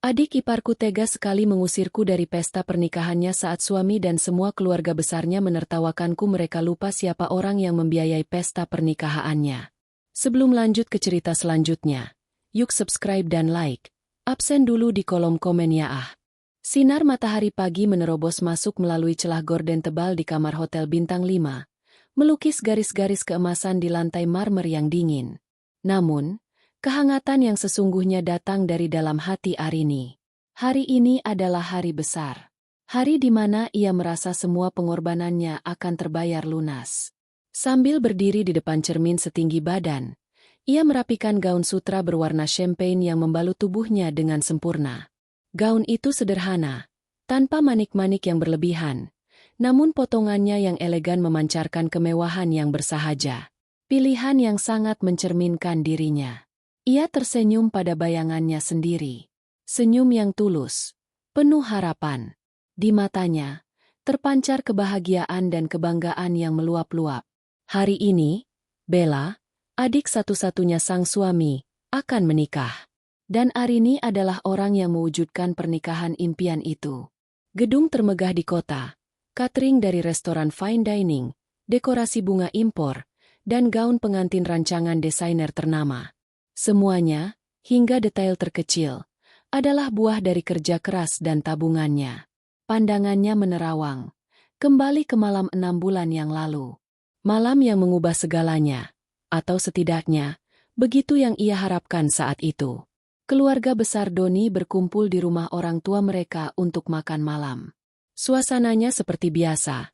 Adik iparku tega sekali mengusirku dari pesta pernikahannya saat suami dan semua keluarga besarnya menertawakanku. Mereka lupa siapa orang yang membiayai pesta pernikahannya. Sebelum lanjut ke cerita selanjutnya, yuk subscribe dan like. Absen dulu di kolom komen ya ah. Sinar matahari pagi menerobos masuk melalui celah gorden tebal di kamar hotel bintang 5, melukis garis-garis keemasan di lantai marmer yang dingin. Namun, kehangatan yang sesungguhnya datang dari dalam hati Arini. Hari ini adalah hari besar. Hari di mana ia merasa semua pengorbanannya akan terbayar lunas. Sambil berdiri di depan cermin setinggi badan, ia merapikan gaun sutra berwarna champagne yang membalut tubuhnya dengan sempurna. Gaun itu sederhana, tanpa manik-manik yang berlebihan, namun potongannya yang elegan memancarkan kemewahan yang bersahaja. Pilihan yang sangat mencerminkan dirinya. Ia tersenyum pada bayangannya sendiri. Senyum yang tulus, penuh harapan. Di matanya, terpancar kebahagiaan dan kebanggaan yang meluap-luap. Hari ini, Bella, adik satu-satunya sang suami, akan menikah. Dan Arini adalah orang yang mewujudkan pernikahan impian itu. Gedung termegah di kota, catering dari restoran fine dining, dekorasi bunga impor, dan gaun pengantin rancangan desainer ternama. Semuanya, hingga detail terkecil, adalah buah dari kerja keras dan tabungannya. Pandangannya menerawang, kembali ke malam 6 bulan yang lalu. Malam yang mengubah segalanya, atau setidaknya, begitu yang ia harapkan saat itu. Keluarga besar Doni berkumpul di rumah orang tua mereka untuk makan malam. Suasananya seperti biasa,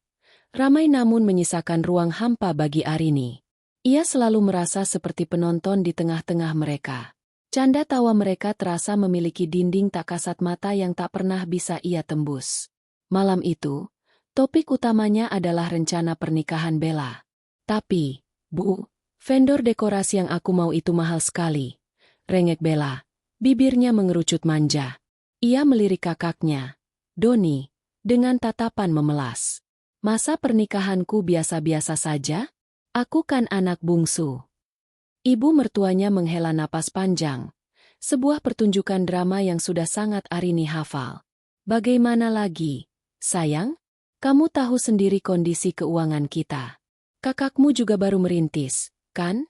ramai namun menyisakan ruang hampa bagi Arini. Ia selalu merasa seperti penonton di tengah-tengah mereka. Canda tawa mereka terasa memiliki dinding tak kasat mata yang tak pernah bisa ia tembus. Malam itu, topik utamanya adalah rencana pernikahan Bella. Tapi, Bu, vendor dekorasi yang aku mau itu mahal sekali. Rengek Bella, bibirnya mengerucut manja. Ia melirik kakaknya, Doni, dengan tatapan memelas. Masa pernikahanku biasa-biasa saja? Aku kan anak bungsu. Ibu mertuanya menghela napas panjang. Sebuah pertunjukan drama yang sudah sangat Arini hafal. Bagaimana lagi, sayang? Kamu tahu sendiri kondisi keuangan kita. Kakakmu juga baru merintis, kan?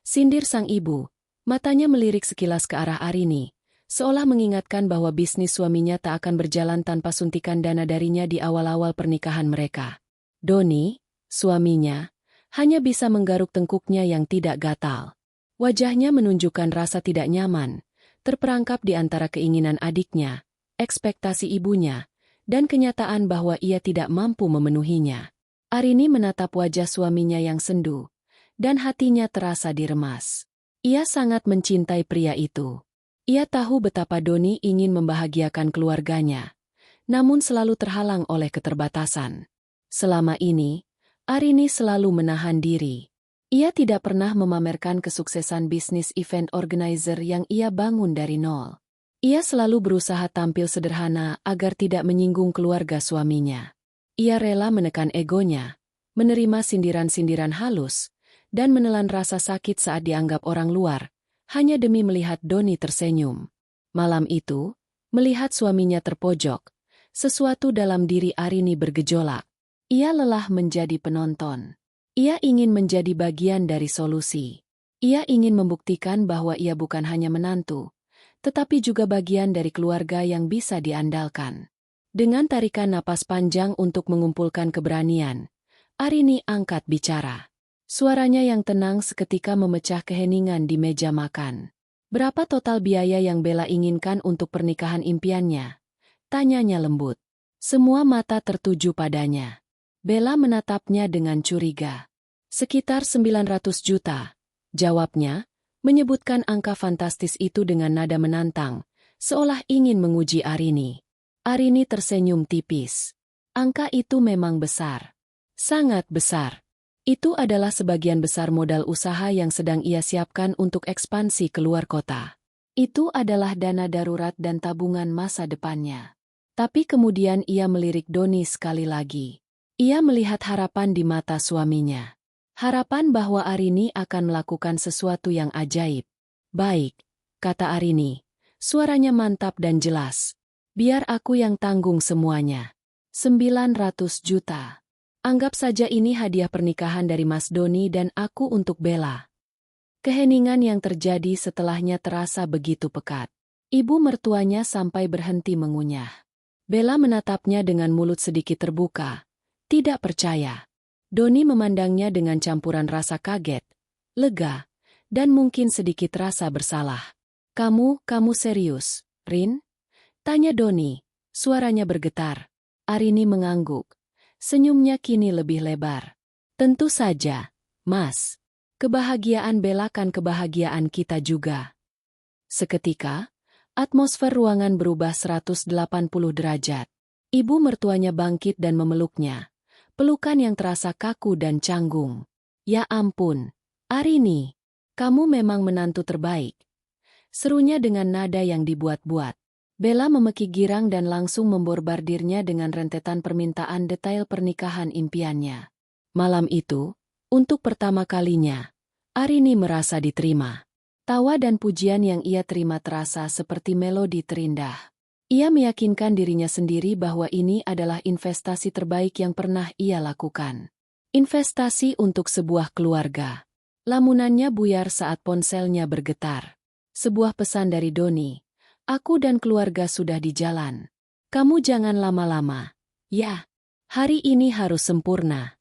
Sindir sang ibu, matanya melirik sekilas ke arah Arini, seolah mengingatkan bahwa bisnis suaminya tak akan berjalan tanpa suntikan dana darinya di awal-awal pernikahan mereka. Doni, suaminya, hanya bisa menggaruk tengkuknya yang tidak gatal. Wajahnya menunjukkan rasa tidak nyaman, terperangkap di antara keinginan adiknya, ekspektasi ibunya, dan kenyataan bahwa ia tidak mampu memenuhinya. Arini menatap wajah suaminya yang sendu, dan hatinya terasa diremas. Ia sangat mencintai pria itu. Ia tahu betapa Doni ingin membahagiakan keluarganya, namun selalu terhalang oleh keterbatasan. Selama ini, Arini selalu menahan diri. Ia tidak pernah memamerkan kesuksesan bisnis event organizer yang ia bangun dari nol. Ia selalu berusaha tampil sederhana agar tidak menyinggung keluarga suaminya. Ia rela menekan egonya, menerima sindiran-sindiran halus, dan menelan rasa sakit saat dianggap orang luar, hanya demi melihat Doni tersenyum. Malam itu, melihat suaminya terpojok, sesuatu dalam diri Arini bergejolak. Ia lelah menjadi penonton. Ia ingin menjadi bagian dari solusi. Ia ingin membuktikan bahwa ia bukan hanya menantu, tetapi juga bagian dari keluarga yang bisa diandalkan. Dengan tarikan napas panjang untuk mengumpulkan keberanian, Arini angkat bicara. Suaranya yang tenang seketika memecah keheningan di meja makan. Berapa total biaya yang Bella inginkan untuk pernikahan impiannya? Tanyanya lembut. Semua mata tertuju padanya. Bella menatapnya dengan curiga. Sekitar 900 juta, jawabnya, menyebutkan angka fantastis itu dengan nada menantang, seolah ingin menguji Arini. Arini tersenyum tipis. Angka itu memang besar. Sangat besar. Itu adalah sebagian besar modal usaha yang sedang ia siapkan untuk ekspansi keluar kota. Itu adalah dana darurat dan tabungan masa depannya. Tapi kemudian ia melirik Doni sekali lagi. Ia melihat harapan di mata suaminya. Harapan bahwa Arini akan melakukan sesuatu yang ajaib. Baik, kata Arini, Suaranya mantap dan jelas. Biar aku yang tanggung semuanya. 900 juta. Anggap saja ini hadiah pernikahan dari Mas Doni dan aku untuk Bella. Keheningan yang terjadi setelahnya terasa begitu pekat. Ibu mertuanya sampai berhenti mengunyah. Bella menatapnya dengan mulut sedikit terbuka. Tidak percaya. Doni memandangnya dengan campuran rasa kaget, lega, dan mungkin sedikit rasa bersalah. Kamu serius, Rin? Tanya Doni, suaranya bergetar. Arini mengangguk. Senyumnya kini lebih lebar. Tentu saja, Mas. Kebahagiaan Bella kan kebahagiaan kita juga. Seketika, atmosfer ruangan berubah 180 derajat. Ibu mertuanya bangkit dan memeluknya. Pelukan yang terasa kaku dan canggung. Ya ampun, Arini, kamu memang menantu terbaik. Serunya dengan nada yang dibuat-buat. Bella memeki girang dan langsung memborbardirnya dengan rentetan permintaan detail pernikahan impiannya. Malam itu, untuk pertama kalinya, Arini merasa diterima. Tawa dan pujian yang ia terima terasa seperti melodi terindah. Ia meyakinkan dirinya sendiri bahwa ini adalah investasi terbaik yang pernah ia lakukan. Investasi untuk sebuah keluarga. Lamunannya buyar saat ponselnya bergetar. Sebuah pesan dari Doni. Aku dan keluarga sudah di jalan. Kamu jangan lama-lama. Ya, hari ini harus sempurna.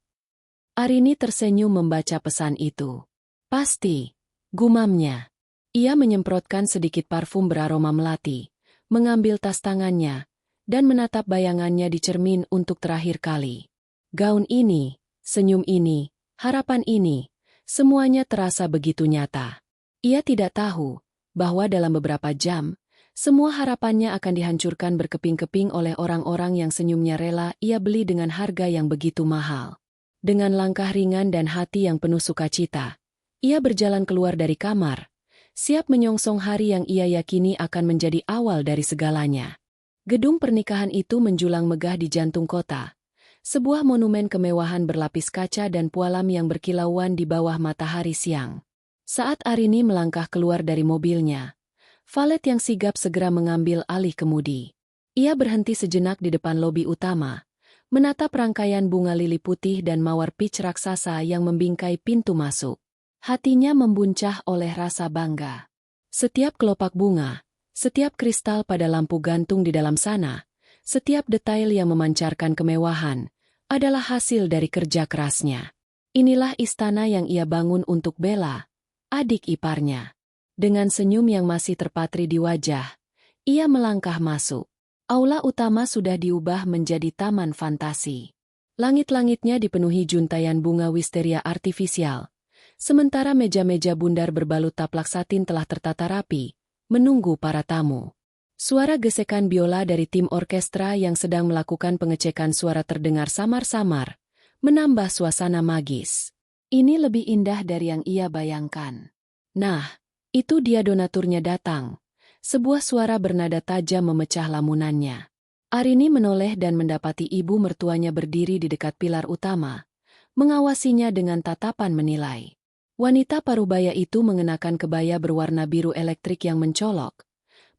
Arini tersenyum membaca pesan itu. Pasti, gumamnya. Ia menyemprotkan sedikit parfum beraroma melati. Mengambil tas tangannya, dan menatap bayangannya di cermin untuk terakhir kali. Gaun ini, senyum ini, harapan ini, semuanya terasa begitu nyata. Ia tidak tahu bahwa dalam beberapa jam, semua harapannya akan dihancurkan berkeping-keping oleh orang-orang yang senyumnya rela ia beli dengan harga yang begitu mahal. Dengan langkah ringan dan hati yang penuh sukacita, ia berjalan keluar dari kamar, siap menyongsong hari yang ia yakini akan menjadi awal dari segalanya. Gedung pernikahan itu menjulang megah di jantung kota. Sebuah monumen kemewahan berlapis kaca dan pualam yang berkilauan di bawah matahari siang. Saat Arini melangkah keluar dari mobilnya, valet yang sigap segera mengambil alih kemudi. Ia berhenti sejenak di depan lobi utama, menatap rangkaian bunga lili putih dan mawar peach raksasa yang membingkai pintu masuk. Hatinya membuncah oleh rasa bangga. Setiap kelopak bunga, setiap kristal pada lampu gantung di dalam sana, setiap detail yang memancarkan kemewahan, adalah hasil dari kerja kerasnya. Inilah istana yang ia bangun untuk Bella, adik iparnya. Dengan senyum yang masih terpatri di wajah, ia melangkah masuk. Aula utama sudah diubah menjadi taman fantasi. Langit-langitnya dipenuhi juntaian bunga wisteria artifisial. Sementara meja-meja bundar berbalut taplak satin telah tertata rapi, menunggu para tamu. Suara gesekan biola dari tim orkestra yang sedang melakukan pengecekan suara terdengar samar-samar, menambah suasana magis. Ini lebih indah dari yang ia bayangkan. Nah, itu dia donaturnya datang. Sebuah suara bernada tajam memecah lamunannya. Arini menoleh dan mendapati ibu mertuanya berdiri di dekat pilar utama, mengawasinya dengan tatapan menilai. Wanita parubaya itu mengenakan kebaya berwarna biru elektrik yang mencolok,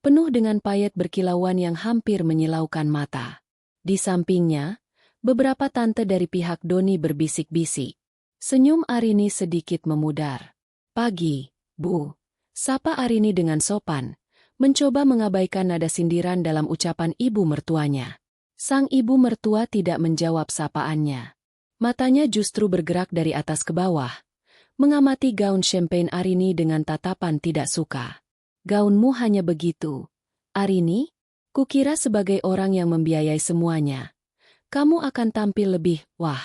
penuh dengan payet berkilauan yang hampir menyilaukan mata. Di sampingnya, beberapa tante dari pihak Doni berbisik-bisik. Senyum Arini sedikit memudar. Pagi, Bu. Sapa Arini dengan sopan, mencoba mengabaikan nada sindiran dalam ucapan ibu mertuanya. Sang ibu mertua tidak menjawab sapaannya. Matanya justru bergerak dari atas ke bawah, mengamati gaun champagne Arini dengan tatapan tidak suka. Gaunmu hanya begitu, Arini? Kukira sebagai orang yang membiayai semuanya, kamu akan tampil lebih, wah.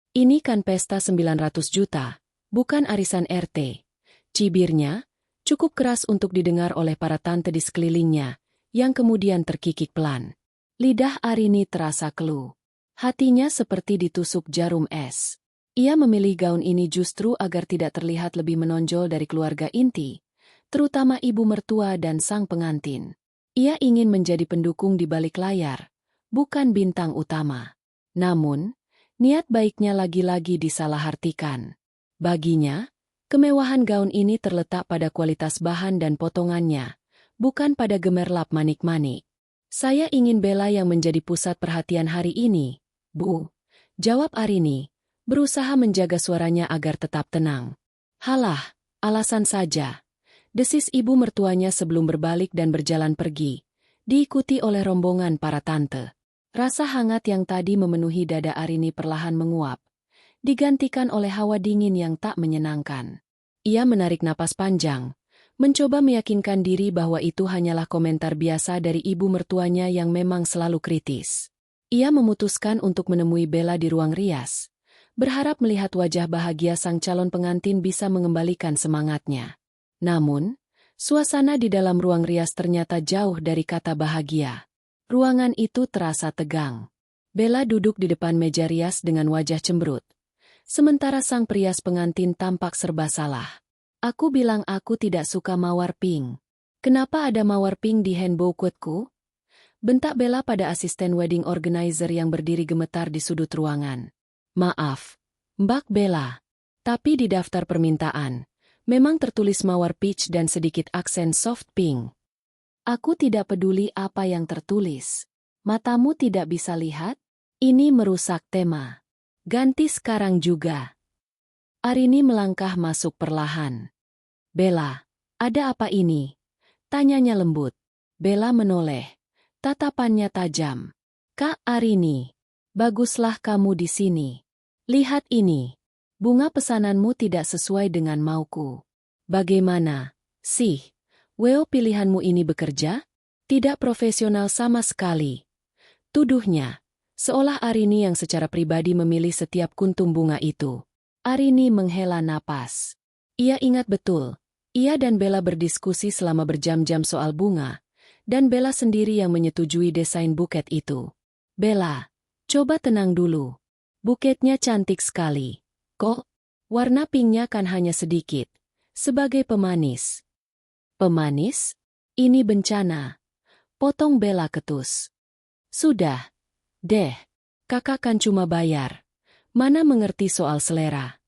Ini kan pesta 900 juta, bukan arisan RT. Cibirnya, cukup keras untuk didengar oleh para tante di sekelilingnya, yang kemudian terkikik pelan. Lidah Arini terasa keluh. Hatinya seperti ditusuk jarum es. Ia memilih gaun ini justru agar tidak terlihat lebih menonjol dari keluarga inti, terutama ibu mertua dan sang pengantin. Ia ingin menjadi pendukung di balik layar, bukan bintang utama. Namun, niat baiknya lagi-lagi disalahartikan. Baginya, kemewahan gaun ini terletak pada kualitas bahan dan potongannya, bukan pada gemerlap manik-manik. Saya ingin Bella yang menjadi pusat perhatian hari ini, Bu. Jawab Arini, berusaha menjaga suaranya agar tetap tenang. Halah, alasan saja. Desis ibu mertuanya sebelum berbalik dan berjalan pergi, diikuti oleh rombongan para tante. Rasa hangat yang tadi memenuhi dada Arini perlahan menguap, digantikan oleh hawa dingin yang tak menyenangkan. Ia menarik napas panjang, mencoba meyakinkan diri bahwa itu hanyalah komentar biasa dari ibu mertuanya yang memang selalu kritis. Ia memutuskan untuk menemui Bella di ruang rias, berharap melihat wajah bahagia sang calon pengantin bisa mengembalikan semangatnya. Namun, suasana di dalam ruang rias ternyata jauh dari kata bahagia. Ruangan itu terasa tegang. Bella duduk di depan meja rias dengan wajah cemberut, sementara sang prias pengantin tampak serba salah. Aku bilang aku tidak suka mawar pink. Kenapa ada mawar pink di handbouquetku? Bentak Bella pada asisten wedding organizer yang berdiri gemetar di sudut ruangan. Maaf, Mbak Bella. Tapi di daftar permintaan, memang tertulis mawar peach dan sedikit aksen soft pink. Aku tidak peduli apa yang tertulis. Matamu tidak bisa lihat? Ini merusak tema. Ganti sekarang juga. Arini melangkah masuk perlahan. Bella, ada apa ini? Tanyanya lembut. Bella menoleh. Tatapannya tajam. Kak Arini, baguslah kamu di sini. Lihat ini. Bunga pesananmu tidak sesuai dengan mauku. Bagaimana, sih? Weo pilihanmu ini bekerja? Tidak profesional sama sekali. Tuduhnya. Seolah Arini yang secara pribadi memilih setiap kuntum bunga itu. Arini menghela napas. Ia ingat betul, ia dan Bella berdiskusi selama berjam-jam soal bunga, dan Bella sendiri yang menyetujui desain buket itu. Bella, coba tenang dulu. Buketnya cantik sekali. Kok? Warna pinknya kan hanya sedikit. Sebagai pemanis. Pemanis? Ini bencana. Potong Bella ketus. Sudah. Deh, kakak kan cuma bayar. Mana mengerti soal selera.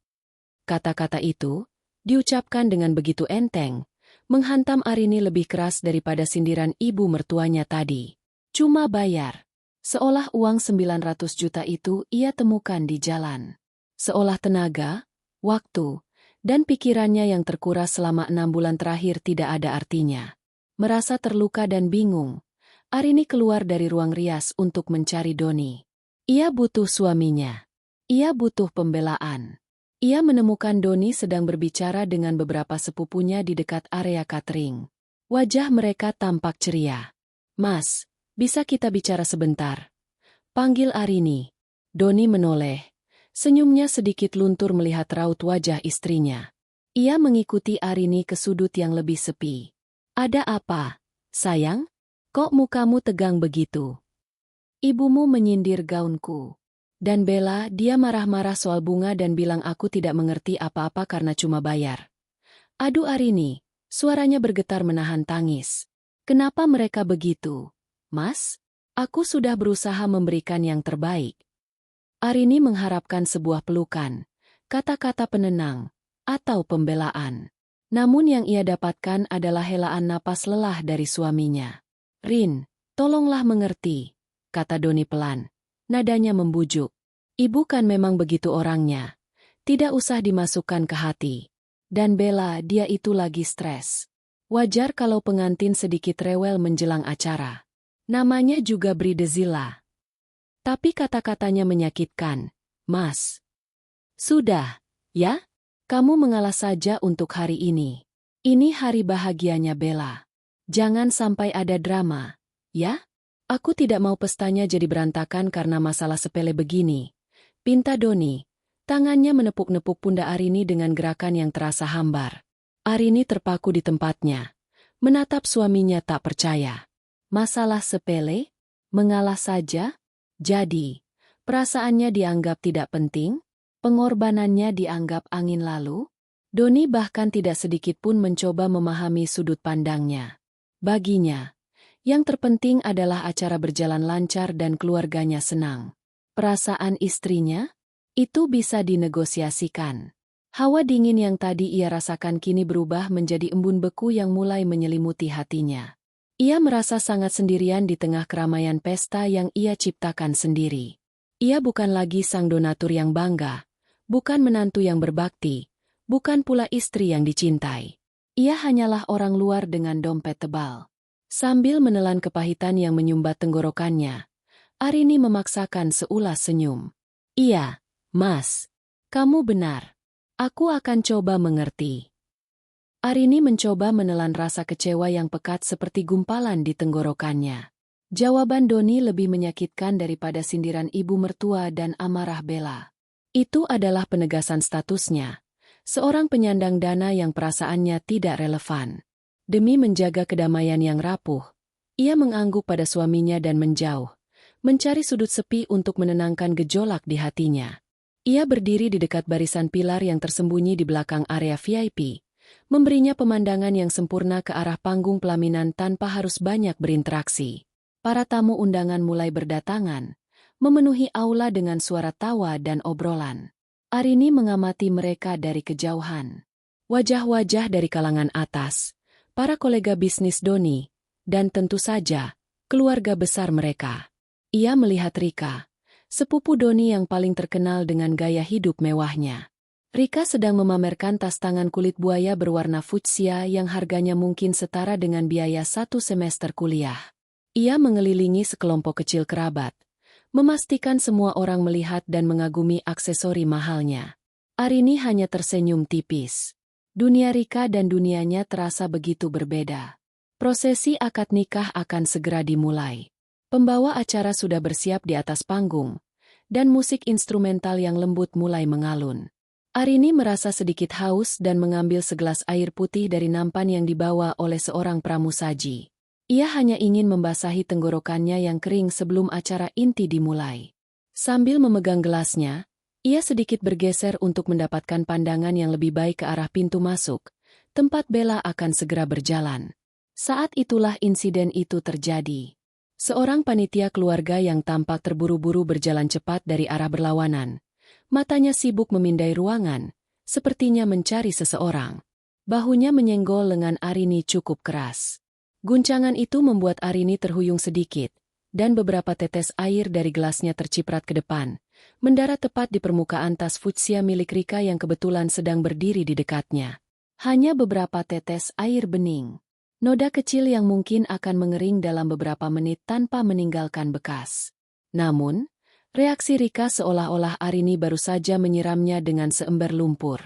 Kata-kata itu, diucapkan dengan begitu enteng, menghantam Arini lebih keras daripada sindiran ibu mertuanya tadi. Cuma bayar. Seolah uang 900 juta itu ia temukan di jalan. Seolah tenaga, waktu, dan pikirannya yang terkuras selama 6 bulan terakhir tidak ada artinya. Merasa terluka dan bingung, Arini keluar dari ruang rias untuk mencari Doni. Ia butuh suaminya. Ia butuh pembelaan. Ia menemukan Doni sedang berbicara dengan beberapa sepupunya di dekat area catering. Wajah mereka tampak ceria. Mas, bisa kita bicara sebentar? Panggil Arini. Doni menoleh. Senyumnya sedikit luntur melihat raut wajah istrinya. Ia mengikuti Arini ke sudut yang lebih sepi. Ada apa, sayang? Kok mukamu tegang begitu? Ibumu menyindir gaunku. Dan Bella, dia marah-marah soal bunga dan bilang aku tidak mengerti apa-apa karena cuma bayar. Aduh Arini, suaranya bergetar menahan tangis. Kenapa mereka begitu? Mas, aku sudah berusaha memberikan yang terbaik. Arini mengharapkan sebuah pelukan, kata-kata penenang, atau pembelaan. Namun yang ia dapatkan adalah helaan napas lelah dari suaminya. Rin, tolonglah mengerti, kata Doni pelan. Nadanya membujuk. Ibu kan memang begitu orangnya. Tidak usah dimasukkan ke hati. Dan Bella, dia itu lagi stres. Wajar kalau pengantin sedikit rewel menjelang acara. Namanya juga Bridezilla. Tapi kata-katanya menyakitkan. Mas. Sudah, ya? Kamu mengalah saja untuk hari ini. Ini hari bahagianya Bella. Jangan sampai ada drama, ya? Aku tidak mau pestanya jadi berantakan karena masalah sepele begini. Pinta Doni. Tangannya menepuk-nepuk pundak Arini dengan gerakan yang terasa hambar. Arini terpaku di tempatnya. Menatap suaminya tak percaya. Masalah sepele? Mengalah saja? Jadi, perasaannya dianggap tidak penting? Pengorbanannya dianggap angin lalu? Doni bahkan tidak sedikit pun mencoba memahami sudut pandangnya. Baginya, yang terpenting adalah acara berjalan lancar dan keluarganya senang. Perasaan istrinya? Itu bisa dinegosiasikan. Hawa dingin yang tadi ia rasakan kini berubah menjadi embun beku yang mulai menyelimuti hatinya. Ia merasa sangat sendirian di tengah keramaian pesta yang ia ciptakan sendiri. Ia bukan lagi sang donatur yang bangga, bukan menantu yang berbakti, bukan pula istri yang dicintai. Ia hanyalah orang luar dengan dompet tebal. Sambil menelan kepahitan yang menyumbat tenggorokannya, Arini memaksakan seulas senyum. Iya, Mas. Kamu benar. Aku akan coba mengerti. Arini mencoba menelan rasa kecewa yang pekat seperti gumpalan di tenggorokannya. Jawaban Doni lebih menyakitkan daripada sindiran ibu mertua dan amarah Bella. Itu adalah penegasan statusnya. Seorang penyandang dana yang perasaannya tidak relevan. Demi menjaga kedamaian yang rapuh, ia mengangguk pada suaminya dan menjauh, mencari sudut sepi untuk menenangkan gejolak di hatinya. Ia berdiri di dekat barisan pilar yang tersembunyi di belakang area VIP, memberinya pemandangan yang sempurna ke arah panggung pelaminan tanpa harus banyak berinteraksi. Para tamu undangan mulai berdatangan, memenuhi aula dengan suara tawa dan obrolan. Arini mengamati mereka dari kejauhan. Wajah-wajah dari kalangan atas, para kolega bisnis Doni, dan tentu saja, keluarga besar mereka. Ia melihat Rika, sepupu Doni yang paling terkenal dengan gaya hidup mewahnya. Rika sedang memamerkan tas tangan kulit buaya berwarna fuksia yang harganya mungkin setara dengan biaya 1 semester kuliah. Ia mengelilingi sekelompok kecil kerabat, memastikan semua orang melihat dan mengagumi aksesori mahalnya. Arini hanya tersenyum tipis. Dunia Rika dan dunianya terasa begitu berbeda. Prosesi akad nikah akan segera dimulai. Pembawa acara sudah bersiap di atas panggung, dan musik instrumental yang lembut mulai mengalun. Arini merasa sedikit haus dan mengambil segelas air putih dari nampan yang dibawa oleh seorang pramusaji. Ia hanya ingin membasahi tenggorokannya yang kering sebelum acara inti dimulai. Sambil memegang gelasnya, ia sedikit bergeser untuk mendapatkan pandangan yang lebih baik ke arah pintu masuk, tempat Bella akan segera berjalan. Saat itulah insiden itu terjadi. Seorang panitia keluarga yang tampak terburu-buru berjalan cepat dari arah berlawanan. Matanya sibuk memindai ruangan, sepertinya mencari seseorang. Bahunya menyenggol lengan Arini cukup keras. Guncangan itu membuat Arini terhuyung sedikit, dan beberapa tetes air dari gelasnya terciprat ke depan, mendarat tepat di permukaan tas fuksia milik Rika yang kebetulan sedang berdiri di dekatnya. Hanya beberapa tetes air bening. Noda kecil yang mungkin akan mengering dalam beberapa menit tanpa meninggalkan bekas. Namun, reaksi Rika seolah-olah Arini baru saja menyiramnya dengan seember lumpur.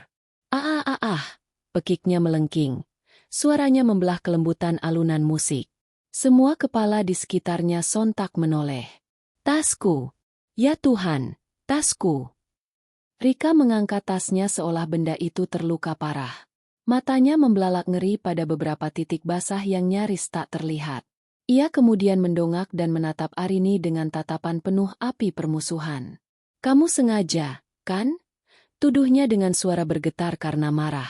Pekiknya melengking. Suaranya membelah kelembutan alunan musik. Semua kepala di sekitarnya sontak menoleh. Tasku! Ya Tuhan, tasku! Rika mengangkat tasnya seolah benda itu terluka parah. Matanya membelalak ngeri pada beberapa titik basah yang nyaris tak terlihat. Ia kemudian mendongak dan menatap Arini dengan tatapan penuh api permusuhan. Kamu sengaja, kan? Tuduhnya dengan suara bergetar karena marah.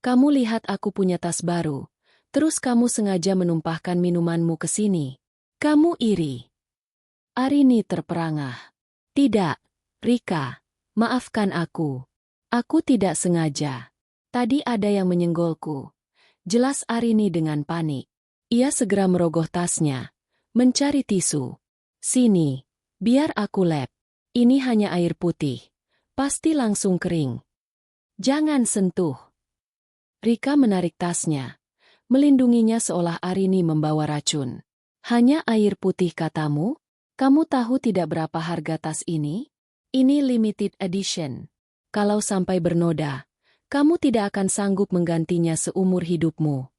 Kamu lihat aku punya tas baru, terus kamu sengaja menumpahkan minumanmu ke sini. Kamu iri. Arini terperangah. Tidak, Rika, maafkan aku. Aku tidak sengaja. Tadi ada yang menyenggolku. Jelas Arini dengan panik. Ia segera merogoh tasnya, mencari tisu. Sini, biar aku lap. Ini hanya air putih. Pasti langsung kering. Jangan sentuh. Rika menarik tasnya, melindunginya seolah Arini membawa racun. Hanya air putih katamu? Kamu tahu tidak berapa harga tas ini? Ini limited edition. Kalau sampai bernoda, kamu tidak akan sanggup menggantinya seumur hidupmu.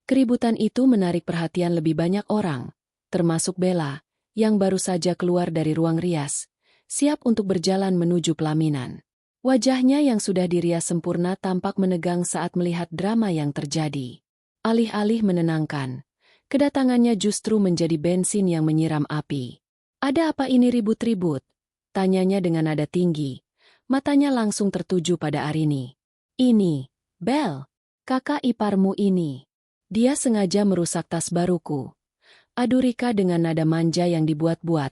Keributan itu menarik perhatian lebih banyak orang, termasuk Bella, yang baru saja keluar dari ruang rias, siap untuk berjalan menuju pelaminan. Wajahnya yang sudah dirias sempurna tampak menegang saat melihat drama yang terjadi. Alih-alih menenangkan, kedatangannya justru menjadi bensin yang menyiram api. Ada apa ini ribut-ribut? Tanyanya dengan nada tinggi, matanya langsung tertuju pada Arini. Ini, Bel, kakak iparmu ini. Dia sengaja merusak tas baruku. Adu Rika dengan nada manja yang dibuat-buat,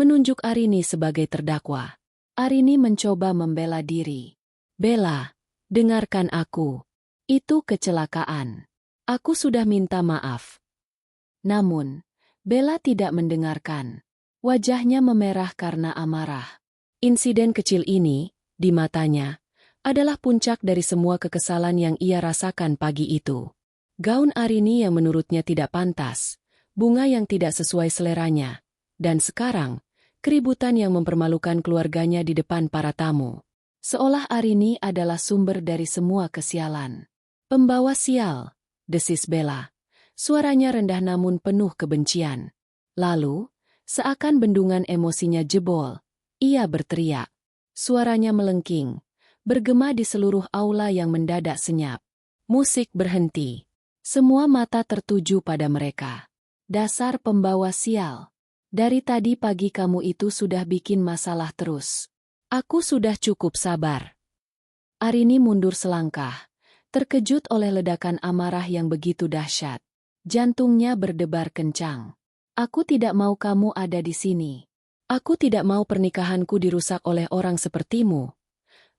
menunjuk Arini sebagai terdakwa. Arini mencoba membela diri. Bella, dengarkan aku. Itu kecelakaan. Aku sudah minta maaf. Namun, Bella tidak mendengarkan. Wajahnya memerah karena amarah. Insiden kecil ini, di matanya, adalah puncak dari semua kekesalan yang ia rasakan pagi itu. Gaun Arini yang menurutnya tidak pantas, bunga yang tidak sesuai seleranya, dan sekarang, keributan yang mempermalukan keluarganya di depan para tamu. Seolah Arini adalah sumber dari semua kesialan. Pembawa sial, desis Bella. Suaranya rendah namun penuh kebencian. Lalu, seakan bendungan emosinya jebol, ia berteriak. Suaranya melengking, bergema di seluruh aula yang mendadak senyap. Musik berhenti. Semua mata tertuju pada mereka. Dasar pembawa sial. Dari tadi pagi kamu itu sudah bikin masalah terus. Aku sudah cukup sabar. Arini mundur selangkah, terkejut oleh ledakan amarah yang begitu dahsyat. Jantungnya berdebar kencang. Aku tidak mau kamu ada di sini. Aku tidak mau pernikahanku dirusak oleh orang sepertimu.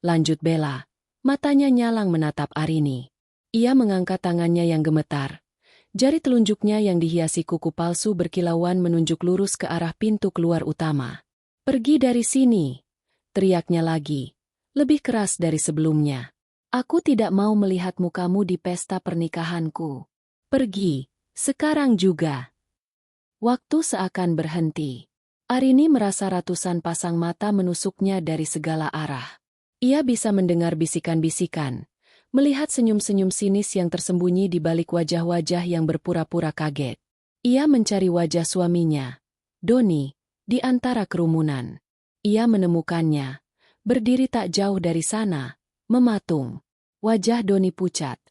Lanjut Bella. Matanya nyalang menatap Arini. Ia mengangkat tangannya yang gemetar. Jari telunjuknya yang dihiasi kuku palsu berkilauan menunjuk lurus ke arah pintu keluar utama. Pergi dari sini, teriaknya lagi, lebih keras dari sebelumnya. Aku tidak mau melihat mukamu di pesta pernikahanku. Pergi, sekarang juga. Waktu seakan berhenti. Arini merasa ratusan pasang mata menusuknya dari segala arah. Ia bisa mendengar bisikan-bisikan, melihat senyum-senyum sinis yang tersembunyi di balik wajah-wajah yang berpura-pura kaget. Ia mencari wajah suaminya, Doni, di antara kerumunan. Ia menemukannya, berdiri tak jauh dari sana, mematung. Wajah Doni pucat,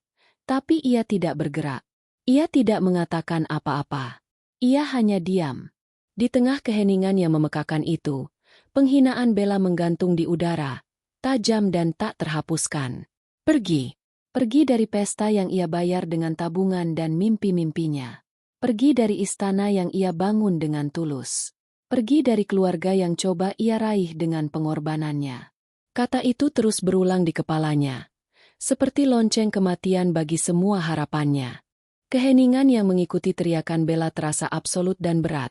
tapi ia tidak bergerak. Ia tidak mengatakan apa-apa. Ia hanya diam. Di tengah keheningan yang memekakan itu, penghinaan Bella menggantung di udara, tajam dan tak terhapuskan. Pergi. Pergi dari pesta yang ia bayar dengan tabungan dan mimpi-mimpinya. Pergi dari istana yang ia bangun dengan tulus. Pergi dari keluarga yang coba ia raih dengan pengorbanannya. Kata itu terus berulang di kepalanya. Seperti lonceng kematian bagi semua harapannya. Keheningan yang mengikuti teriakan Bella terasa absolut dan berat.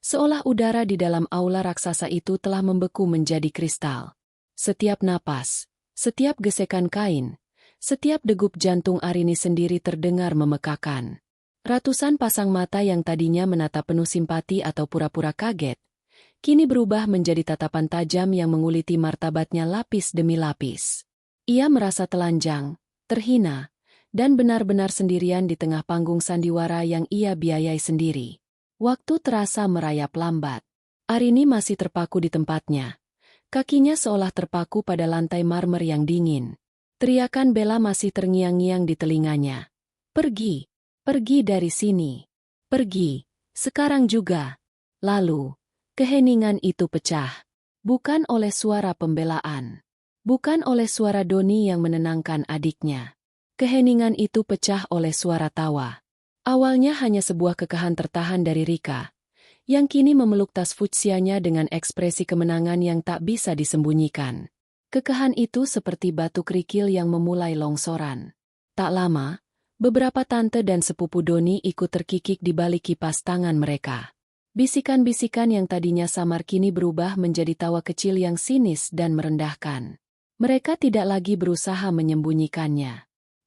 Seolah udara di dalam aula raksasa itu telah membeku menjadi kristal. Setiap napas, setiap gesekan kain, setiap degup jantung Arini sendiri terdengar memekakan. Ratusan pasang mata yang tadinya menatap penuh simpati atau pura-pura kaget, kini berubah menjadi tatapan tajam yang menguliti martabatnya lapis demi lapis. Ia merasa telanjang, terhina, dan benar-benar sendirian di tengah panggung sandiwara yang ia biayai sendiri. Waktu terasa merayap lambat. Arini masih terpaku di tempatnya. Kakinya seolah terpaku pada lantai marmer yang dingin. Teriakan Bella masih terngiang-ngiang di telinganya. Pergi, pergi dari sini. Pergi, sekarang juga. Lalu, keheningan itu pecah. Bukan oleh suara pembelaan. Bukan oleh suara Doni yang menenangkan adiknya. Keheningan itu pecah oleh suara tawa. Awalnya hanya sebuah kekahan tertahan dari Rika, yang kini memeluk tas futsianya dengan ekspresi kemenangan yang tak bisa disembunyikan. Kekahan itu seperti batu kerikil yang memulai longsoran. Tak lama, beberapa tante dan sepupu Doni ikut terkikik di balik kipas tangan mereka. Bisikan-bisikan yang tadinya samar kini berubah menjadi tawa kecil yang sinis dan merendahkan. Mereka tidak lagi berusaha menyembunyikannya.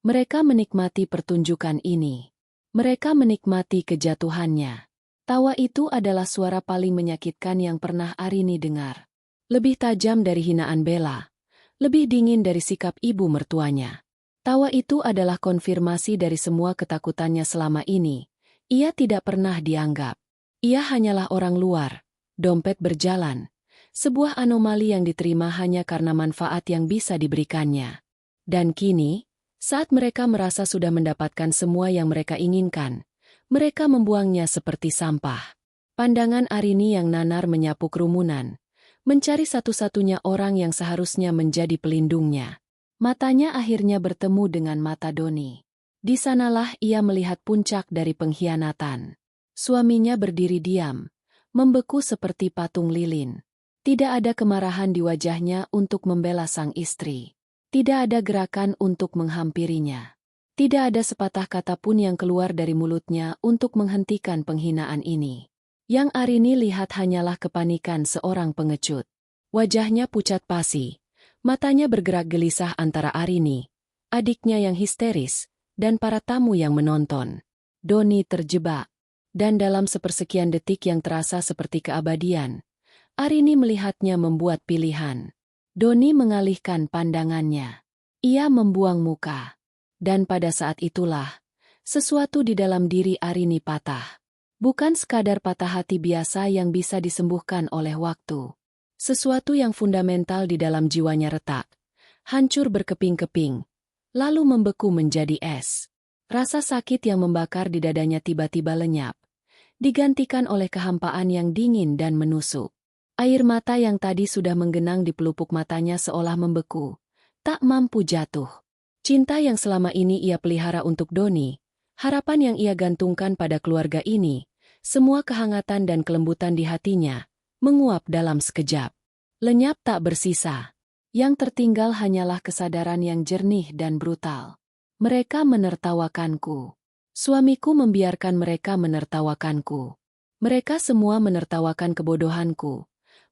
Mereka menikmati pertunjukan ini. Mereka menikmati kejatuhannya. Tawa itu adalah suara paling menyakitkan yang pernah Arini dengar. Lebih tajam dari hinaan Bella. Lebih dingin dari sikap ibu mertuanya. Tawa itu adalah konfirmasi dari semua ketakutannya selama ini. Ia tidak pernah dianggap. Ia hanyalah orang luar, dompet berjalan. Sebuah anomali yang diterima hanya karena manfaat yang bisa diberikannya. Dan kini, saat mereka merasa sudah mendapatkan semua yang mereka inginkan, mereka membuangnya seperti sampah. Pandangan Arini yang nanar menyapu kerumunan, mencari satu-satunya orang yang seharusnya menjadi pelindungnya. Matanya akhirnya bertemu dengan mata Doni. Di sanalah ia melihat puncak dari pengkhianatan. Suaminya berdiri diam, membeku seperti patung lilin. Tidak ada kemarahan di wajahnya untuk membela sang istri. Tidak ada gerakan untuk menghampirinya. Tidak ada sepatah kata pun yang keluar dari mulutnya untuk menghentikan penghinaan ini. Yang Arini lihat hanyalah kepanikan seorang pengecut. Wajahnya pucat pasi. Matanya bergerak gelisah antara Arini, adiknya yang histeris, dan para tamu yang menonton. Doni terjebak. Dan dalam sepersekian detik yang terasa seperti keabadian, Arini melihatnya membuat pilihan. Doni mengalihkan pandangannya. Ia membuang muka. Dan pada saat itulah, sesuatu di dalam diri Arini patah. Bukan sekadar patah hati biasa yang bisa disembuhkan oleh waktu. Sesuatu yang fundamental di dalam jiwanya retak, hancur berkeping-keping, lalu membeku menjadi es. Rasa sakit yang membakar di dadanya tiba-tiba lenyap, digantikan oleh kehampaan yang dingin dan menusuk. Air mata yang tadi sudah menggenang di pelupuk matanya seolah membeku, tak mampu jatuh. Cinta yang selama ini ia pelihara untuk Doni, harapan yang ia gantungkan pada keluarga ini, semua kehangatan dan kelembutan di hatinya, menguap dalam sekejap. Lenyap tak bersisa. Yang tertinggal hanyalah kesadaran yang jernih dan brutal. Mereka menertawakanku. Suamiku membiarkan mereka menertawakanku. Mereka semua menertawakan kebodohanku.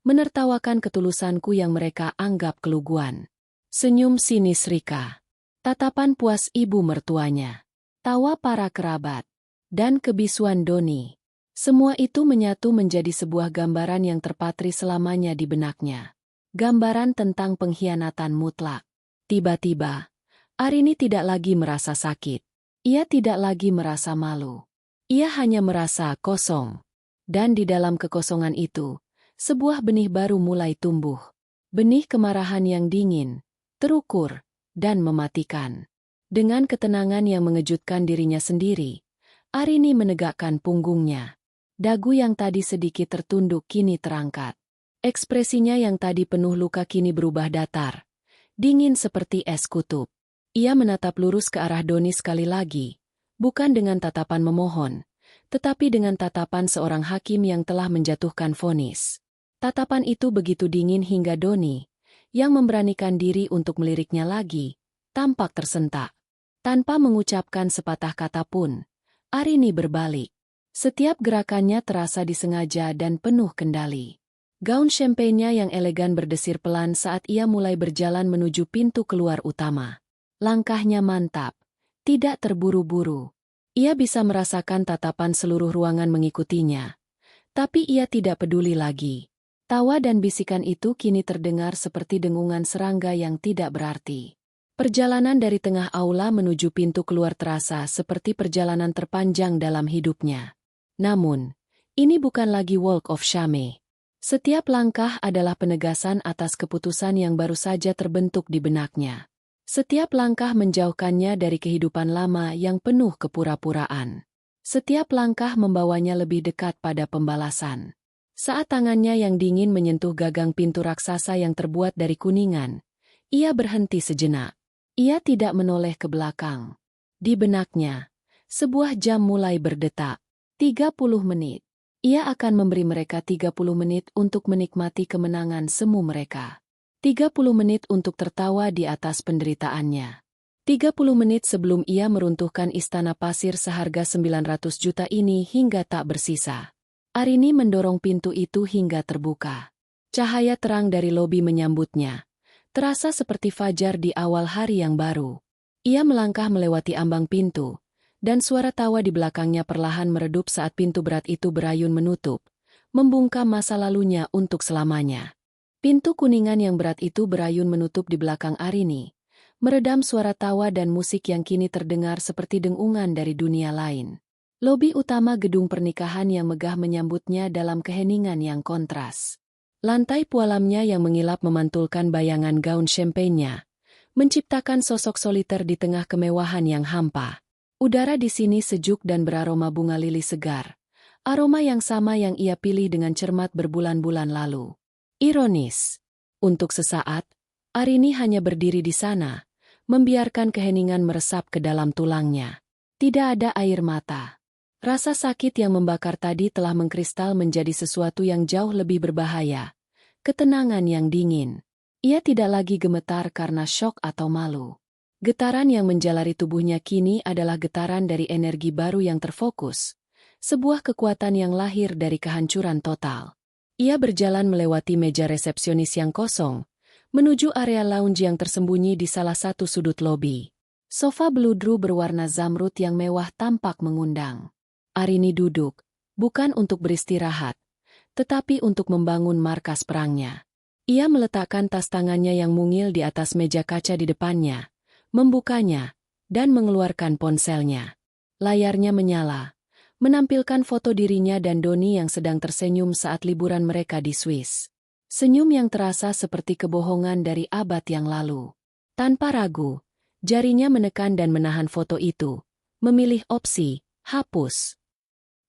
Menertawakan ketulusanku yang mereka anggap keluguan. Senyum sinis Rika. Tatapan puas ibu mertuanya. Tawa para kerabat. Dan kebisuan Doni. Semua itu menyatu menjadi sebuah gambaran yang terpatri selamanya di benaknya. Gambaran tentang pengkhianatan mutlak. Tiba-tiba, Arini tidak lagi merasa sakit. Ia tidak lagi merasa malu. Ia hanya merasa kosong. Dan di dalam kekosongan itu, sebuah benih baru mulai tumbuh. Benih kemarahan yang dingin, terukur, dan mematikan. Dengan ketenangan yang mengejutkan dirinya sendiri, Arini menegakkan punggungnya. Dagu yang tadi sedikit tertunduk kini terangkat. Ekspresinya yang tadi penuh luka kini berubah datar. Dingin seperti es kutub. Ia menatap lurus ke arah Doni sekali lagi. Bukan dengan tatapan memohon, tetapi dengan tatapan seorang hakim yang telah menjatuhkan vonis. Tatapan itu begitu dingin hingga Doni, yang memberanikan diri untuk meliriknya lagi, tampak tersentak. Tanpa mengucapkan sepatah kata pun, Arini berbalik. Setiap gerakannya terasa disengaja dan penuh kendali. Gaun champagne-nya yang elegan berdesir pelan saat ia mulai berjalan menuju pintu keluar utama. Langkahnya mantap, tidak terburu-buru. Ia bisa merasakan tatapan seluruh ruangan mengikutinya. Tapi ia tidak peduli lagi. Tawa dan bisikan itu kini terdengar seperti dengungan serangga yang tidak berarti. Perjalanan dari tengah aula menuju pintu keluar terasa seperti perjalanan terpanjang dalam hidupnya. Namun, ini bukan lagi walk of shame. Setiap langkah adalah penegasan atas keputusan yang baru saja terbentuk di benaknya. Setiap langkah menjauhkannya dari kehidupan lama yang penuh kepura-puraan. Setiap langkah membawanya lebih dekat pada pembalasan. Saat tangannya yang dingin menyentuh gagang pintu raksasa yang terbuat dari kuningan, ia berhenti sejenak. Ia tidak menoleh ke belakang. Di benaknya, sebuah jam mulai berdetak. 30 menit. Ia akan memberi mereka 30 menit untuk menikmati kemenangan semu mereka. 30 menit untuk tertawa di atas penderitaannya. 30 menit sebelum ia meruntuhkan istana pasir seharga 900 juta ini hingga tak bersisa. Arini mendorong pintu itu hingga terbuka. Cahaya terang dari lobi menyambutnya. Terasa seperti fajar di awal hari yang baru. Ia melangkah melewati ambang pintu, dan suara tawa di belakangnya perlahan meredup saat pintu berat itu berayun menutup, membungkam masa lalunya untuk selamanya. Pintu kuningan yang berat itu berayun menutup di belakang Arini, meredam suara tawa dan musik yang kini terdengar seperti dengungan dari dunia lain. Lobi utama gedung pernikahan yang megah menyambutnya dalam keheningan yang kontras. Lantai pualamnya yang mengilap memantulkan bayangan gaun champagne-nya, menciptakan sosok soliter di tengah kemewahan yang hampa. Udara di sini sejuk dan beraroma bunga lili segar, aroma yang sama yang ia pilih dengan cermat berbulan-bulan lalu. Ironis. Untuk sesaat, Arini hanya berdiri di sana, membiarkan keheningan meresap ke dalam tulangnya. Tidak ada air mata. Rasa sakit yang membakar tadi telah mengkristal menjadi sesuatu yang jauh lebih berbahaya. Ketenangan yang dingin. Ia tidak lagi gemetar karena syok atau malu. Getaran yang menjalari tubuhnya kini adalah getaran dari energi baru yang terfokus, sebuah kekuatan yang lahir dari kehancuran total. Ia berjalan melewati meja resepsionis yang kosong, menuju area lounge yang tersembunyi di salah satu sudut lobi. Sofa beludru berwarna zamrud yang mewah tampak mengundang. Arini duduk, bukan untuk beristirahat, tetapi untuk membangun markas perangnya. Ia meletakkan tas tangannya yang mungil di atas meja kaca di depannya, membukanya, dan mengeluarkan ponselnya. Layarnya menyala, menampilkan foto dirinya dan Doni yang sedang tersenyum saat liburan mereka di Swiss. Senyum yang terasa seperti kebohongan dari abad yang lalu. Tanpa ragu, jarinya menekan dan menahan foto itu, memilih opsi hapus.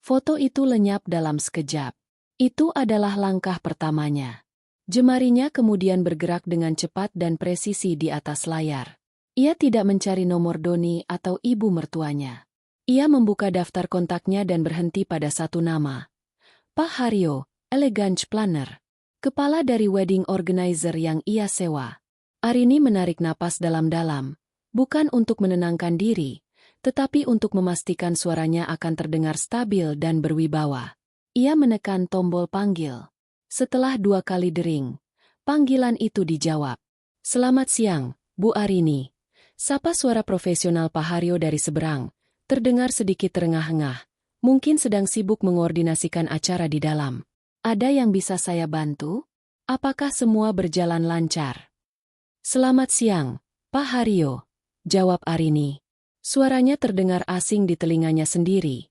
Foto itu lenyap dalam sekejap. Itu adalah langkah pertamanya. Jemarinya kemudian bergerak dengan cepat dan presisi di atas layar. Ia tidak mencari nomor Doni atau ibu mertuanya. Ia membuka daftar kontaknya dan berhenti pada satu nama. Pak Haryo, Elegance Planner. Kepala dari wedding organizer yang ia sewa. Arini menarik napas dalam-dalam, bukan untuk menenangkan diri, tetapi untuk memastikan suaranya akan terdengar stabil dan berwibawa. Ia menekan tombol panggil. Setelah 2 kali dering, panggilan itu dijawab. Selamat siang, Bu Arini. Sapa suara profesional Pak Haryo dari seberang, terdengar sedikit terengah-engah, mungkin sedang sibuk mengoordinasikan acara di dalam. Ada yang bisa saya bantu? Apakah semua berjalan lancar? Selamat siang, Pak Haryo, jawab Arini. Suaranya terdengar asing di telinganya sendiri.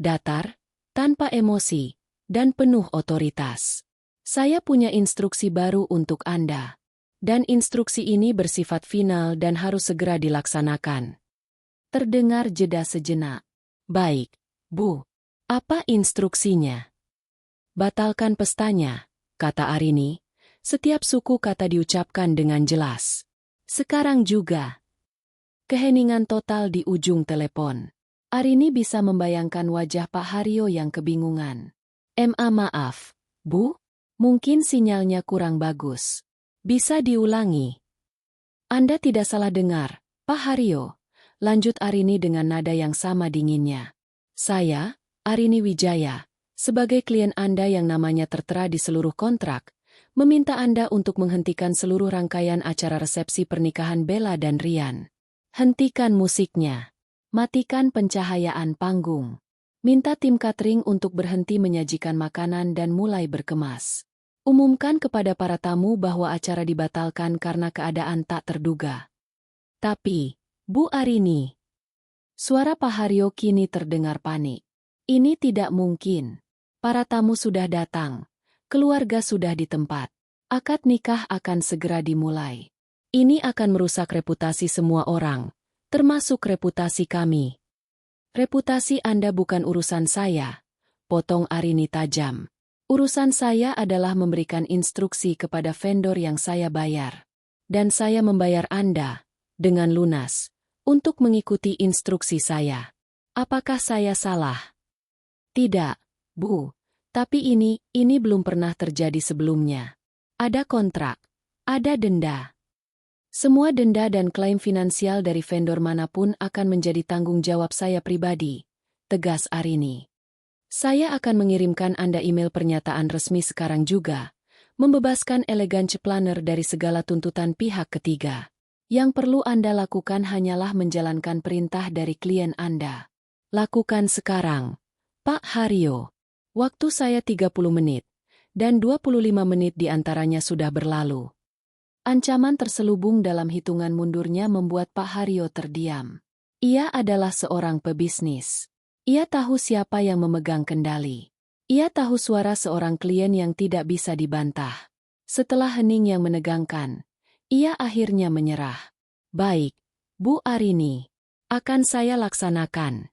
Datar, tanpa emosi, dan penuh otoritas. Saya punya instruksi baru untuk Anda. Dan instruksi ini bersifat final dan harus segera dilaksanakan. Terdengar jeda sejenak. Baik, Bu. Apa instruksinya? Batalkan pestanya, kata Arini. Setiap suku kata diucapkan dengan jelas. Sekarang juga. Keheningan total di ujung telepon. Arini bisa membayangkan wajah Pak Haryo yang kebingungan. Maaf, Bu. Mungkin sinyalnya kurang bagus. Bisa diulangi. Anda tidak salah dengar, Pak Haryo. Lanjut Arini dengan nada yang sama dinginnya. Saya, Arini Wijaya, sebagai klien Anda yang namanya tertera di seluruh kontrak, meminta Anda untuk menghentikan seluruh rangkaian acara resepsi pernikahan Bella dan Rian. Hentikan musiknya. Matikan pencahayaan panggung. Minta tim catering untuk berhenti menyajikan makanan dan mulai berkemas. Umumkan kepada para tamu bahwa acara dibatalkan karena keadaan tak terduga. Tapi, Bu Arini. Suara Pak Haryo kini terdengar panik. Ini tidak mungkin. Para tamu sudah datang. Keluarga sudah di tempat. Akad nikah akan segera dimulai. Ini akan merusak reputasi semua orang, termasuk reputasi kami. Reputasi Anda bukan urusan saya, potong Arini tajam. Urusan saya adalah memberikan instruksi kepada vendor yang saya bayar. Dan saya membayar Anda, dengan lunas, untuk mengikuti instruksi saya. Apakah saya salah? Tidak, Bu. Tapi ini belum pernah terjadi sebelumnya. Ada kontrak, ada denda. Semua denda dan klaim finansial dari vendor manapun akan menjadi tanggung jawab saya pribadi, tegas Arini. Saya akan mengirimkan Anda email pernyataan resmi sekarang juga, membebaskan Elegance Planner dari segala tuntutan pihak ketiga. Yang perlu Anda lakukan hanyalah menjalankan perintah dari klien Anda. Lakukan sekarang, Pak Haryo. Waktu saya 30 menit, dan 25 menit diantaranya sudah berlalu. Ancaman terselubung dalam hitungan mundurnya membuat Pak Haryo terdiam. Ia adalah seorang pebisnis. Ia tahu siapa yang memegang kendali. Ia tahu suara seorang klien yang tidak bisa dibantah. Setelah hening yang menegangkan, ia akhirnya menyerah. Baik, Bu Arini. Akan saya laksanakan.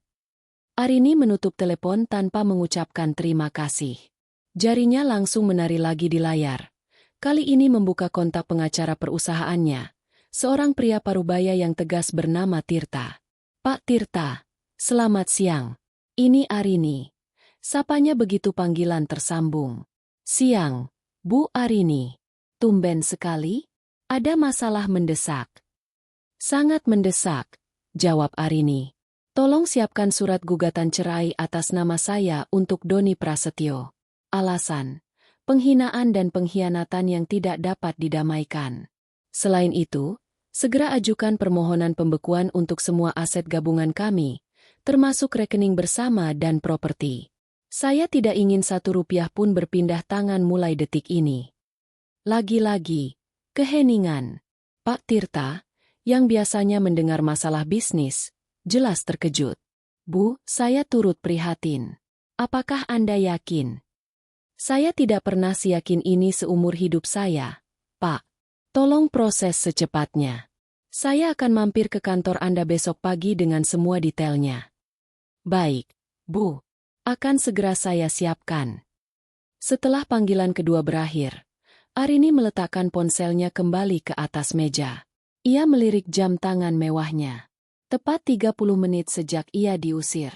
Arini menutup telepon tanpa mengucapkan terima kasih. Jarinya langsung menari lagi di layar. Kali ini membuka kontak pengacara perusahaannya. Seorang pria parubaya yang tegas bernama Tirta. Pak Tirta, selamat siang. Ini Arini. Sapanya begitu panggilan tersambung. Siang, Bu Arini. Tumben sekali? Ada masalah mendesak? Sangat mendesak, jawab Arini. Tolong siapkan surat gugatan cerai atas nama saya untuk Doni Prasetyo. Alasan, penghinaan dan pengkhianatan yang tidak dapat didamaikan. Selain itu, segera ajukan permohonan pembekuan untuk semua aset gabungan kami, termasuk rekening bersama dan properti. Saya tidak ingin 1 rupiah pun berpindah tangan mulai detik ini. Lagi-lagi, keheningan. Pak Tirta, yang biasanya mendengar masalah bisnis, jelas terkejut. Bu, saya turut prihatin. Apakah Anda yakin? Saya tidak pernah seyakin ini seumur hidup saya, Pak. Tolong proses secepatnya. Saya akan mampir ke kantor Anda besok pagi dengan semua detailnya. Baik, Bu. Akan segera saya siapkan. Setelah panggilan kedua berakhir, Arini meletakkan ponselnya kembali ke atas meja. Ia melirik jam tangan mewahnya. Tepat 30 menit sejak ia diusir.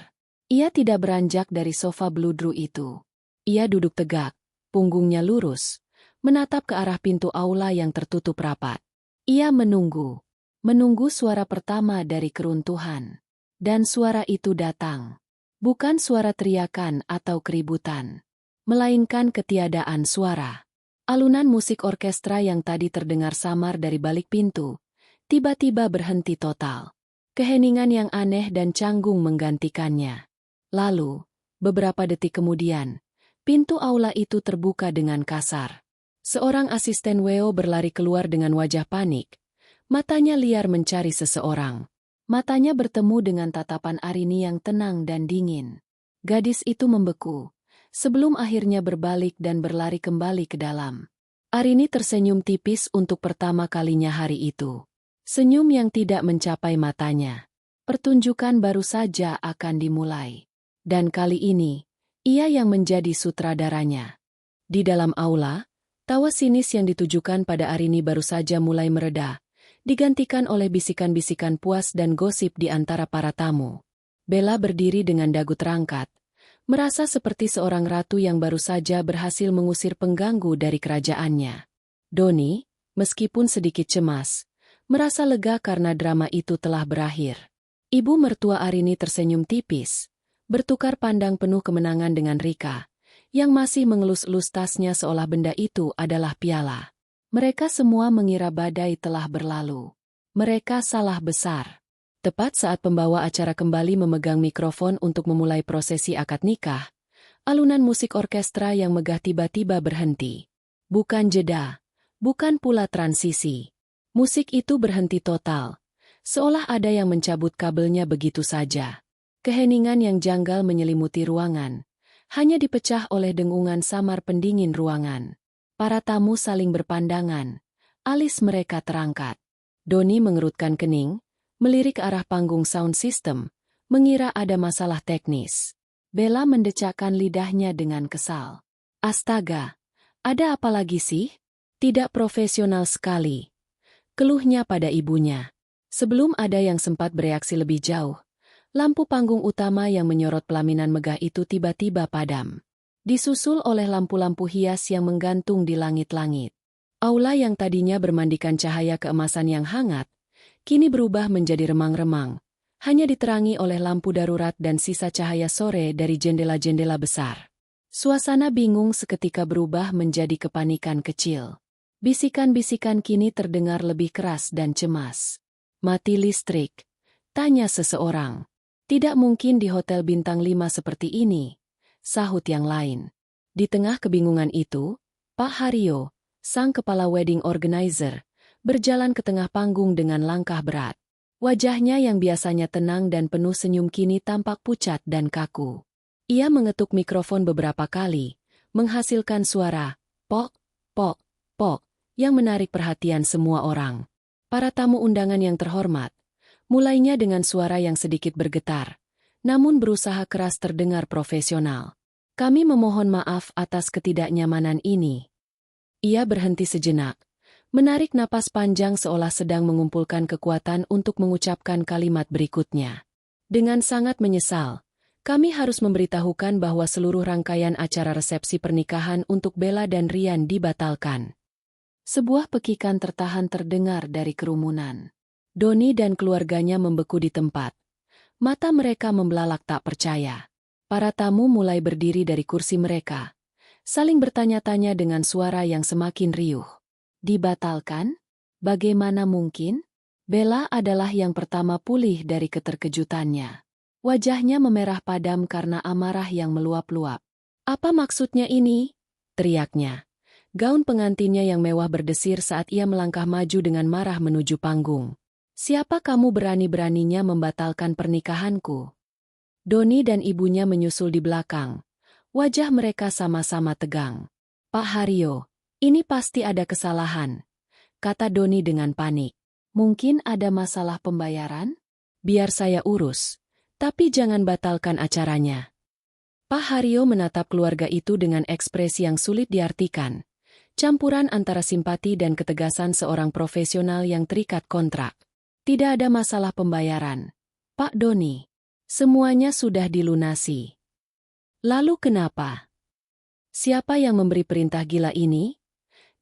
Ia tidak beranjak dari sofa bludru itu. Ia duduk tegak, punggungnya lurus, menatap ke arah pintu aula yang tertutup rapat. Ia menunggu. Menunggu suara pertama dari keruntuhan. Dan suara itu datang. Bukan suara teriakan atau keributan, melainkan ketiadaan suara. Alunan musik orkestra yang tadi terdengar samar dari balik pintu, tiba-tiba berhenti total. Keheningan yang aneh dan canggung menggantikannya. Lalu, beberapa detik kemudian, pintu aula itu terbuka dengan kasar. Seorang asisten WO berlari keluar dengan wajah panik. Matanya liar mencari seseorang. Matanya bertemu dengan tatapan Arini yang tenang dan dingin. Gadis itu membeku, sebelum akhirnya berbalik dan berlari kembali ke dalam. Arini tersenyum tipis untuk pertama kalinya hari itu. Senyum yang tidak mencapai matanya. Pertunjukan baru saja akan dimulai. Dan kali ini, ia yang menjadi sutradaranya. Di dalam aula, tawa sinis yang ditujukan pada Arini baru saja mulai mereda, digantikan oleh bisikan-bisikan puas dan gosip di antara para tamu. Bella berdiri dengan dagu terangkat, merasa seperti seorang ratu yang baru saja berhasil mengusir pengganggu dari kerajaannya. Doni, meskipun sedikit cemas, merasa lega karena drama itu telah berakhir. Ibu mertua Arini tersenyum tipis, bertukar pandang penuh kemenangan dengan Rika, yang masih mengelus-elus tasnya seolah benda itu adalah piala. Mereka semua mengira badai telah berlalu. Mereka salah besar. Tepat saat pembawa acara kembali memegang mikrofon untuk memulai prosesi akad nikah, alunan musik orkestra yang megah tiba-tiba berhenti. Bukan jeda, bukan pula transisi. Musik itu berhenti total, seolah ada yang mencabut kabelnya begitu saja. Keheningan yang janggal menyelimuti ruangan, hanya dipecah oleh dengungan samar pendingin ruangan. Para tamu saling berpandangan, alis mereka terangkat. Doni mengerutkan kening, melirik ke arah panggung sound system, mengira ada masalah teknis. Bella mendecakkan lidahnya dengan kesal. Astaga, ada apa lagi sih? Tidak profesional sekali. Keluhnya pada ibunya. Sebelum ada yang sempat bereaksi lebih jauh, lampu panggung utama yang menyorot pelaminan megah itu tiba-tiba padam. Disusul oleh lampu-lampu hias yang menggantung di langit-langit. Aula yang tadinya bermandikan cahaya keemasan yang hangat, kini berubah menjadi remang-remang, hanya diterangi oleh lampu darurat dan sisa cahaya sore dari jendela-jendela besar. Suasana bingung seketika berubah menjadi kepanikan kecil. Bisikan-bisikan kini terdengar lebih keras dan cemas. Mati listrik? Tanya seseorang. Tidak mungkin di hotel bintang 5 seperti ini, sahut yang lain. Di tengah kebingungan itu, Pak Haryo, sang kepala wedding organizer, berjalan ke tengah panggung dengan langkah berat. Wajahnya yang biasanya tenang dan penuh senyum kini tampak pucat dan kaku. Ia mengetuk mikrofon beberapa kali, menghasilkan suara, pok, pok, pok, yang menarik perhatian semua orang. Para tamu undangan yang terhormat, mulainya dengan suara yang sedikit bergetar, namun berusaha keras terdengar profesional. Kami memohon maaf atas ketidaknyamanan ini. Ia berhenti sejenak, menarik napas panjang seolah sedang mengumpulkan kekuatan untuk mengucapkan kalimat berikutnya. Dengan sangat menyesal, kami harus memberitahukan bahwa seluruh rangkaian acara resepsi pernikahan untuk Bella dan Rian dibatalkan. Sebuah pekikan tertahan terdengar dari kerumunan. Doni dan keluarganya membeku di tempat. Mata mereka membelalak tak percaya. Para tamu mulai berdiri dari kursi mereka, saling bertanya-tanya dengan suara yang semakin riuh. Dibatalkan? Bagaimana mungkin? Bella adalah yang pertama pulih dari keterkejutannya. Wajahnya memerah padam karena amarah yang meluap-luap. "Apa maksudnya ini?" teriaknya. Gaun pengantinnya yang mewah berdesir saat ia melangkah maju dengan marah menuju panggung. "Siapa kamu berani-beraninya membatalkan pernikahanku?" Doni dan ibunya menyusul di belakang. Wajah mereka sama-sama tegang. "Pak Haryo, ini pasti ada kesalahan," kata Doni dengan panik. "Mungkin ada masalah pembayaran? Biar saya urus, tapi jangan batalkan acaranya." Pak Haryo menatap keluarga itu dengan ekspresi yang sulit diartikan. Campuran antara simpati dan ketegasan seorang profesional yang terikat kontrak. "Tidak ada masalah pembayaran, Pak Doni. Semuanya sudah dilunasi." "Lalu kenapa? Siapa yang memberi perintah gila ini?"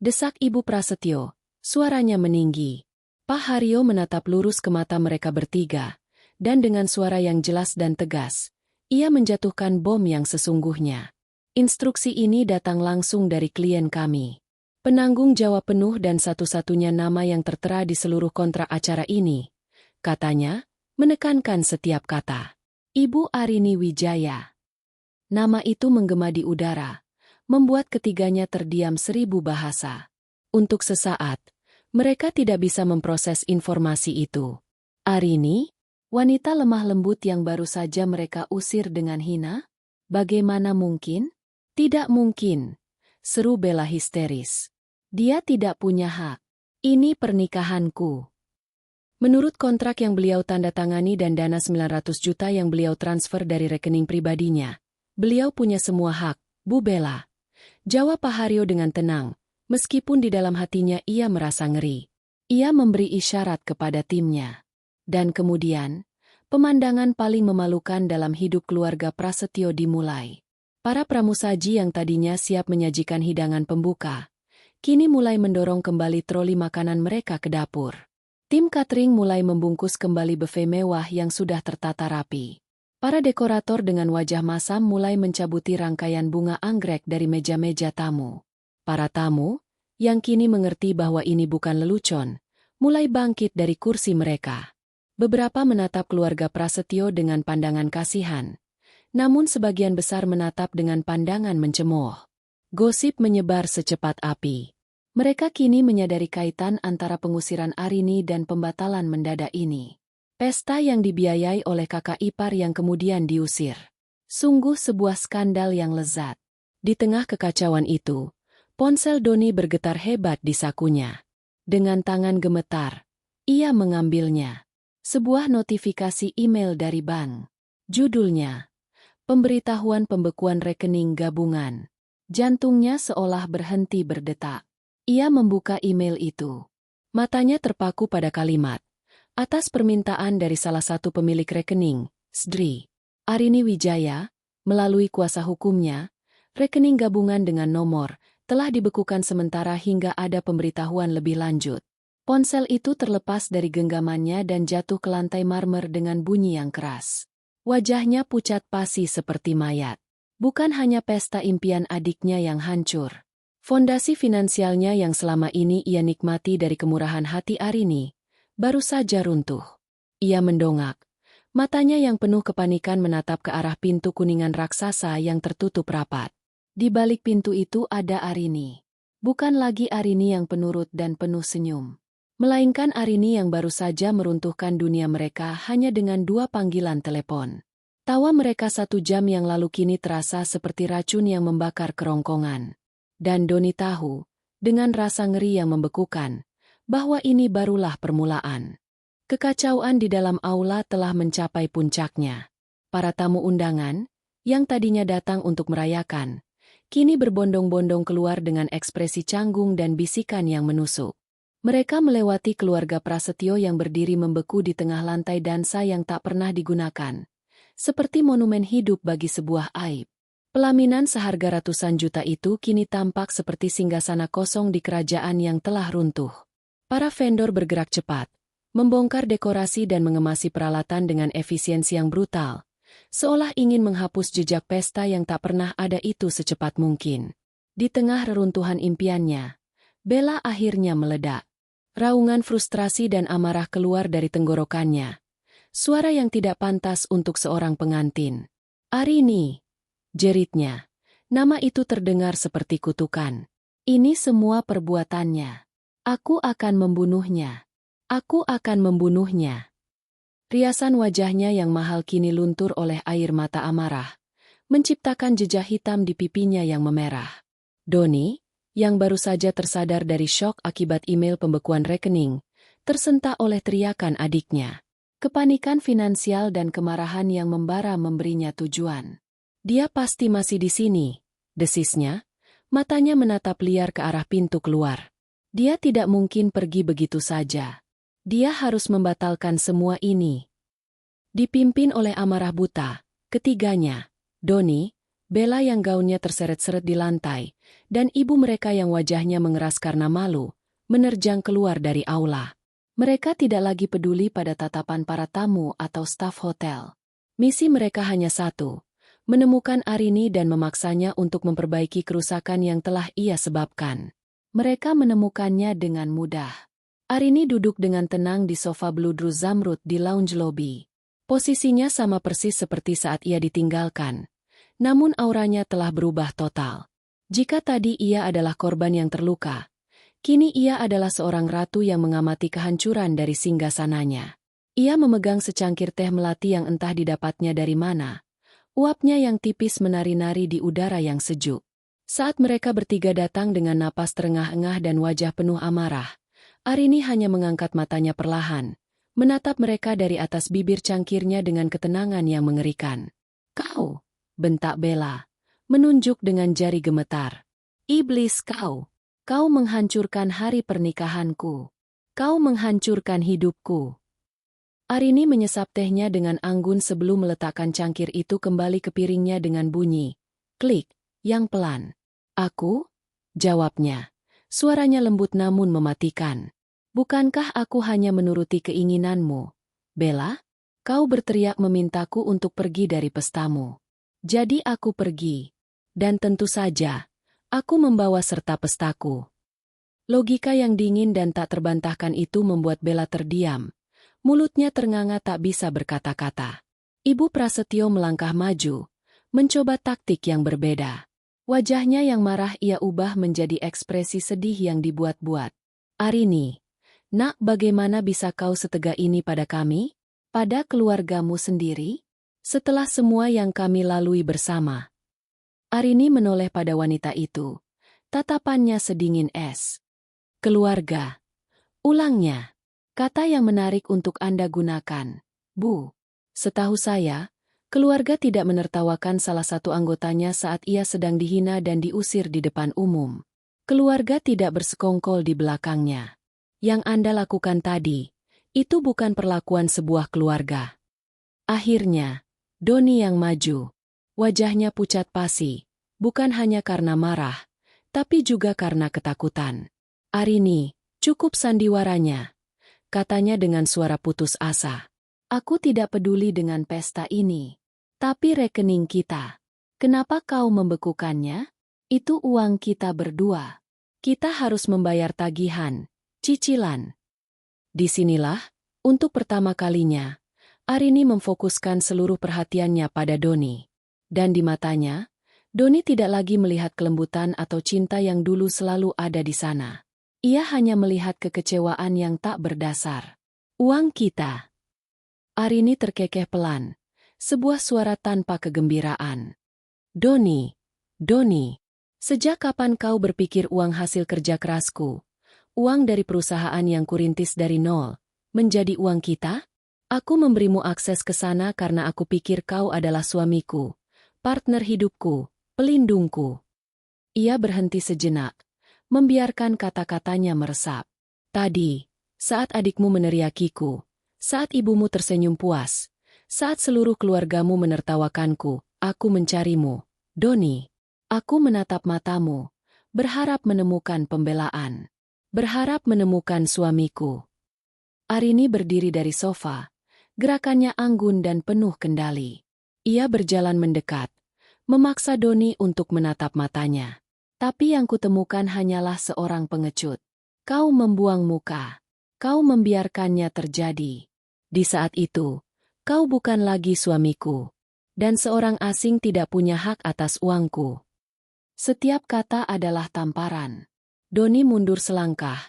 desak Ibu Prasetyo, suaranya meninggi. Pak Haryo menatap lurus ke mata mereka bertiga, dan dengan suara yang jelas dan tegas, ia menjatuhkan bom yang sesungguhnya. "Instruksi ini datang langsung dari klien kami. Penanggung jawab penuh dan satu-satunya nama yang tertera di seluruh kontrak acara ini," katanya, menekankan setiap kata. "Ibu Arini Wijaya." Nama itu menggema di udara, membuat ketiganya terdiam 1000 bahasa. Untuk sesaat, mereka tidak bisa memproses informasi itu. Arini? Wanita lemah lembut yang baru saja mereka usir dengan hina? "Bagaimana mungkin?" "Tidak mungkin," seru Bella histeris. "Dia tidak punya hak. Ini pernikahanku. Menurut kontrak yang beliau tanda tangani dan dana 900 juta yang beliau transfer dari rekening pribadinya, beliau punya semua hak, Bu Bella," jawab Pak Haryo dengan tenang, meskipun di dalam hatinya ia merasa ngeri. Ia memberi isyarat kepada timnya. Dan kemudian, pemandangan paling memalukan dalam hidup keluarga Prasetyo dimulai. Para pramusaji yang tadinya siap menyajikan hidangan pembuka, kini mulai mendorong kembali troli makanan mereka ke dapur. Tim catering mulai membungkus kembali buffet mewah yang sudah tertata rapi. Para dekorator dengan wajah masam mulai mencabuti rangkaian bunga anggrek dari meja-meja tamu. Para tamu, yang kini mengerti bahwa ini bukan lelucon, mulai bangkit dari kursi mereka. Beberapa menatap keluarga Prasetyo dengan pandangan kasihan, namun sebagian besar menatap dengan pandangan mencemooh. Gosip menyebar secepat api. Mereka kini menyadari kaitan antara pengusiran Arini dan pembatalan mendadak ini. Pesta yang dibiayai oleh kakak ipar yang kemudian diusir. Sungguh sebuah skandal yang lezat. Di tengah kekacauan itu, ponsel Doni bergetar hebat di sakunya. Dengan tangan gemetar, ia mengambilnya. Sebuah notifikasi email dari bank. Judulnya, "Pemberitahuan pembekuan rekening gabungan." Jantungnya seolah berhenti berdetak. Ia membuka email itu. Matanya terpaku pada kalimat, "Atas permintaan dari salah satu pemilik rekening, Sdri Arini Wijaya, melalui kuasa hukumnya, rekening gabungan dengan nomor telah dibekukan sementara hingga ada pemberitahuan lebih lanjut." Ponsel itu terlepas dari genggamannya dan jatuh ke lantai marmer dengan bunyi yang keras. Wajahnya pucat pasi seperti mayat. Bukan hanya pesta impian adiknya yang hancur. Fondasi finansialnya yang selama ini ia nikmati dari kemurahan hati Arini, baru saja runtuh. Ia mendongak. Matanya yang penuh kepanikan menatap ke arah pintu kuningan raksasa yang tertutup rapat. Di balik pintu itu ada Arini. Bukan lagi Arini yang penurut dan penuh senyum, melainkan Arini yang baru saja meruntuhkan dunia mereka hanya dengan 2 panggilan telepon. Tawa mereka 1 jam yang lalu kini terasa seperti racun yang membakar kerongkongan. Dan Doni tahu, dengan rasa ngeri yang membekukan, bahwa ini barulah permulaan. Kekacauan di dalam aula telah mencapai puncaknya. Para tamu undangan, yang tadinya datang untuk merayakan, kini berbondong-bondong keluar dengan ekspresi canggung dan bisikan yang menusuk. Mereka melewati keluarga Prasetyo yang berdiri membeku di tengah lantai dansa yang tak pernah digunakan, seperti monumen hidup bagi sebuah aib. Pelaminan seharga ratusan juta itu kini tampak seperti singgasana kosong di kerajaan yang telah runtuh. Para vendor bergerak cepat, membongkar dekorasi dan mengemasi peralatan dengan efisiensi yang brutal, seolah ingin menghapus jejak pesta yang tak pernah ada itu secepat mungkin. Di tengah reruntuhan impiannya, Bella akhirnya meledak. Raungan frustrasi dan amarah keluar dari tenggorokannya. Suara yang tidak pantas untuk seorang pengantin. "Arini!" jeritnya. Nama itu terdengar seperti kutukan. "Ini semua perbuatannya. Aku akan membunuhnya. Aku akan membunuhnya." Riasan wajahnya yang mahal kini luntur oleh air mata amarah, menciptakan jejak hitam di pipinya yang memerah. Doni, yang baru saja tersadar dari syok akibat email pembekuan rekening, tersentak oleh teriakan adiknya. Kepanikan finansial dan kemarahan yang membara memberinya tujuan. "Dia pasti masih di sini," desisnya, matanya menatap liar ke arah pintu keluar. Dia tidak mungkin pergi begitu saja. Dia harus membatalkan semua ini. Dipimpin oleh amarah buta, ketiganya, Doni, Bella yang gaunnya terseret-seret di lantai, dan ibu mereka yang wajahnya mengeras karena malu, menerjang keluar dari aula. Mereka tidak lagi peduli pada tatapan para tamu atau staf hotel. Misi mereka hanya satu, menemukan Arini dan memaksanya untuk memperbaiki kerusakan yang telah ia sebabkan. Mereka menemukannya dengan mudah. Arini duduk dengan tenang di sofa bludru zamrud di lounge lobby. Posisinya sama persis seperti saat ia ditinggalkan. Namun auranya telah berubah total. Jika tadi ia adalah korban yang terluka, kini ia adalah seorang ratu yang mengamati kehancuran dari singgasananya. Ia memegang secangkir teh melati yang entah didapatnya dari mana. Uapnya yang tipis menari-nari di udara yang sejuk. Saat mereka bertiga datang dengan napas terengah-engah dan wajah penuh amarah, Arini hanya mengangkat matanya perlahan, menatap mereka dari atas bibir cangkirnya dengan ketenangan yang mengerikan. "Kau!" bentak Bella, menunjuk dengan jari gemetar. "Iblis kau! Kau menghancurkan hari pernikahanku. Kau menghancurkan hidupku." Arini menyesap tehnya dengan anggun sebelum meletakkan cangkir itu kembali ke piringnya dengan bunyi klik yang pelan. "Aku?" jawabnya. Suaranya lembut namun mematikan. "Bukankah aku hanya menuruti keinginanmu, Bella? Kau berteriak memintaku untuk pergi dari pestamu. Jadi aku pergi. Dan tentu saja, aku membawa serta pestaku." Logika yang dingin dan tak terbantahkan itu membuat Bella terdiam. Mulutnya ternganga tak bisa berkata-kata. Ibu Prasetyo melangkah maju, mencoba taktik yang berbeda. Wajahnya yang marah ia ubah menjadi ekspresi sedih yang dibuat-buat. "Arini, nak, bagaimana bisa kau setega ini pada kami? Pada keluargamu sendiri? Setelah semua yang kami lalui bersama." Arini menoleh pada wanita itu. Tatapannya sedingin es. "Keluarga." Ulangnya. "Kata yang menarik untuk Anda gunakan, Bu. Setahu saya, keluarga tidak menertawakan salah satu anggotanya saat ia sedang dihina dan diusir di depan umum. Keluarga tidak bersekongkol di belakangnya. Yang Anda lakukan tadi, itu bukan perlakuan sebuah keluarga." Akhirnya, Doni yang maju. Wajahnya pucat pasi, bukan hanya karena marah, tapi juga karena ketakutan. "Arini, cukup sandiwaranya," katanya dengan suara putus asa. "Aku tidak peduli dengan pesta ini. Tapi rekening kita. Kenapa kau membekukannya? Itu uang kita berdua. Kita harus membayar tagihan, cicilan." Disinilah, untuk pertama kalinya, Arini memfokuskan seluruh perhatiannya pada Doni. Dan di matanya, Doni tidak lagi melihat kelembutan atau cinta yang dulu selalu ada di sana. Ia hanya melihat kekecewaan yang tak berdasar. "Uang kita." Arini terkekeh pelan, sebuah suara tanpa kegembiraan. "Doni, Doni, sejak kapan kau berpikir uang hasil kerja kerasku, uang dari perusahaan yang kurintis dari nol, menjadi uang kita? Aku memberimu akses ke sana karena aku pikir kau adalah suamiku, partner hidupku, pelindungku." Ia berhenti sejenak, membiarkan kata-katanya meresap. "Tadi, saat adikmu meneriakiku, saat ibumu tersenyum puas, saat seluruh keluargamu menertawakanku, aku mencarimu, Doni. Aku menatap matamu, berharap menemukan pembelaan, berharap menemukan suamiku." Arini berdiri dari sofa, gerakannya anggun dan penuh kendali. Ia berjalan mendekat, memaksa Doni untuk menatap matanya. Tapi yang kutemukan hanyalah seorang pengecut. Kau membuang muka. Kau membiarkannya terjadi. Di saat itu, kau bukan lagi suamiku. Dan seorang asing tidak punya hak atas uangku. Setiap kata adalah tamparan. Doni mundur selangkah.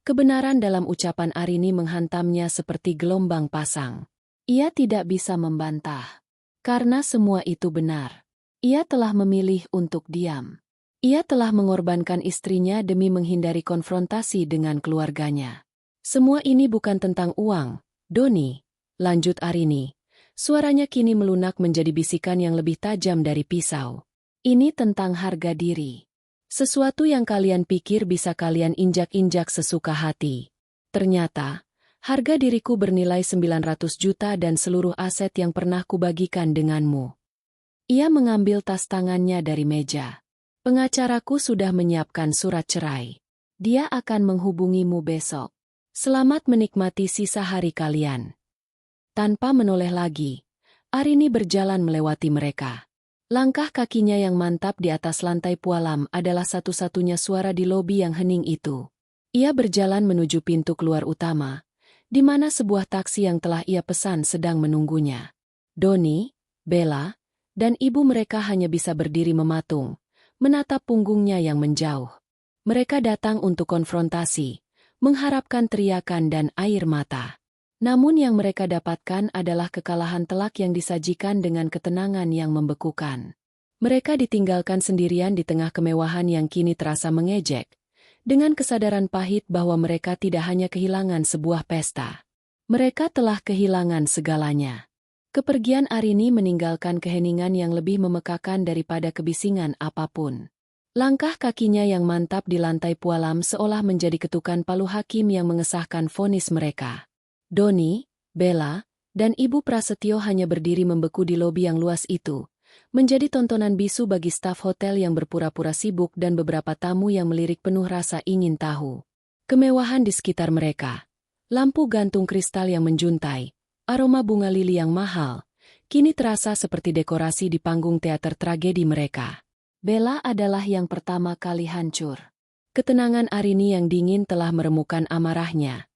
Kebenaran dalam ucapan Arini menghantamnya seperti gelombang pasang. Ia tidak bisa membantah. Karena semua itu benar. Ia telah memilih untuk diam. Ia telah mengorbankan istrinya demi menghindari konfrontasi dengan keluarganya. Semua ini bukan tentang uang, Doni, lanjut Arini. Suaranya kini melunak menjadi bisikan yang lebih tajam dari pisau. Ini tentang harga diri. Sesuatu yang kalian pikir bisa kalian injak-injak sesuka hati. Ternyata, harga diriku bernilai 900 juta dan seluruh aset yang pernah kubagikan denganmu. Ia mengambil tas tangannya dari meja. Pengacaraku sudah menyiapkan surat cerai. Dia akan menghubungimu besok. Selamat menikmati sisa hari kalian. Tanpa menoleh lagi, Arini berjalan melewati mereka. Langkah kakinya yang mantap di atas lantai pualam adalah satu-satunya suara di lobi yang hening itu. Ia berjalan menuju pintu keluar utama, di mana sebuah taksi yang telah ia pesan sedang menunggunya. Doni, Bella, dan ibu mereka hanya bisa berdiri mematung, menatap punggungnya yang menjauh. Mereka datang untuk konfrontasi, mengharapkan teriakan dan air mata. Namun yang mereka dapatkan adalah kekalahan telak yang disajikan dengan ketenangan yang membekukan. Mereka ditinggalkan sendirian di tengah kemewahan yang kini terasa mengejek, dengan kesadaran pahit bahwa mereka tidak hanya kehilangan sebuah pesta. Mereka telah kehilangan segalanya. Kepergian Arini meninggalkan keheningan yang lebih memekakan daripada kebisingan apapun. Langkah kakinya yang mantap di lantai pualam seolah menjadi ketukan palu hakim yang mengesahkan vonis mereka. Doni, Bella, dan Ibu Prasetyo hanya berdiri membeku di lobi yang luas itu, menjadi tontonan bisu bagi staf hotel yang berpura-pura sibuk dan beberapa tamu yang melirik penuh rasa ingin tahu. Kemewahan di sekitar mereka, lampu gantung kristal yang menjuntai, aroma bunga lili yang mahal, kini terasa seperti dekorasi di panggung teater tragedi mereka. Bella adalah yang pertama kali hancur. Ketenangan Arini yang dingin telah meremukkan amarahnya,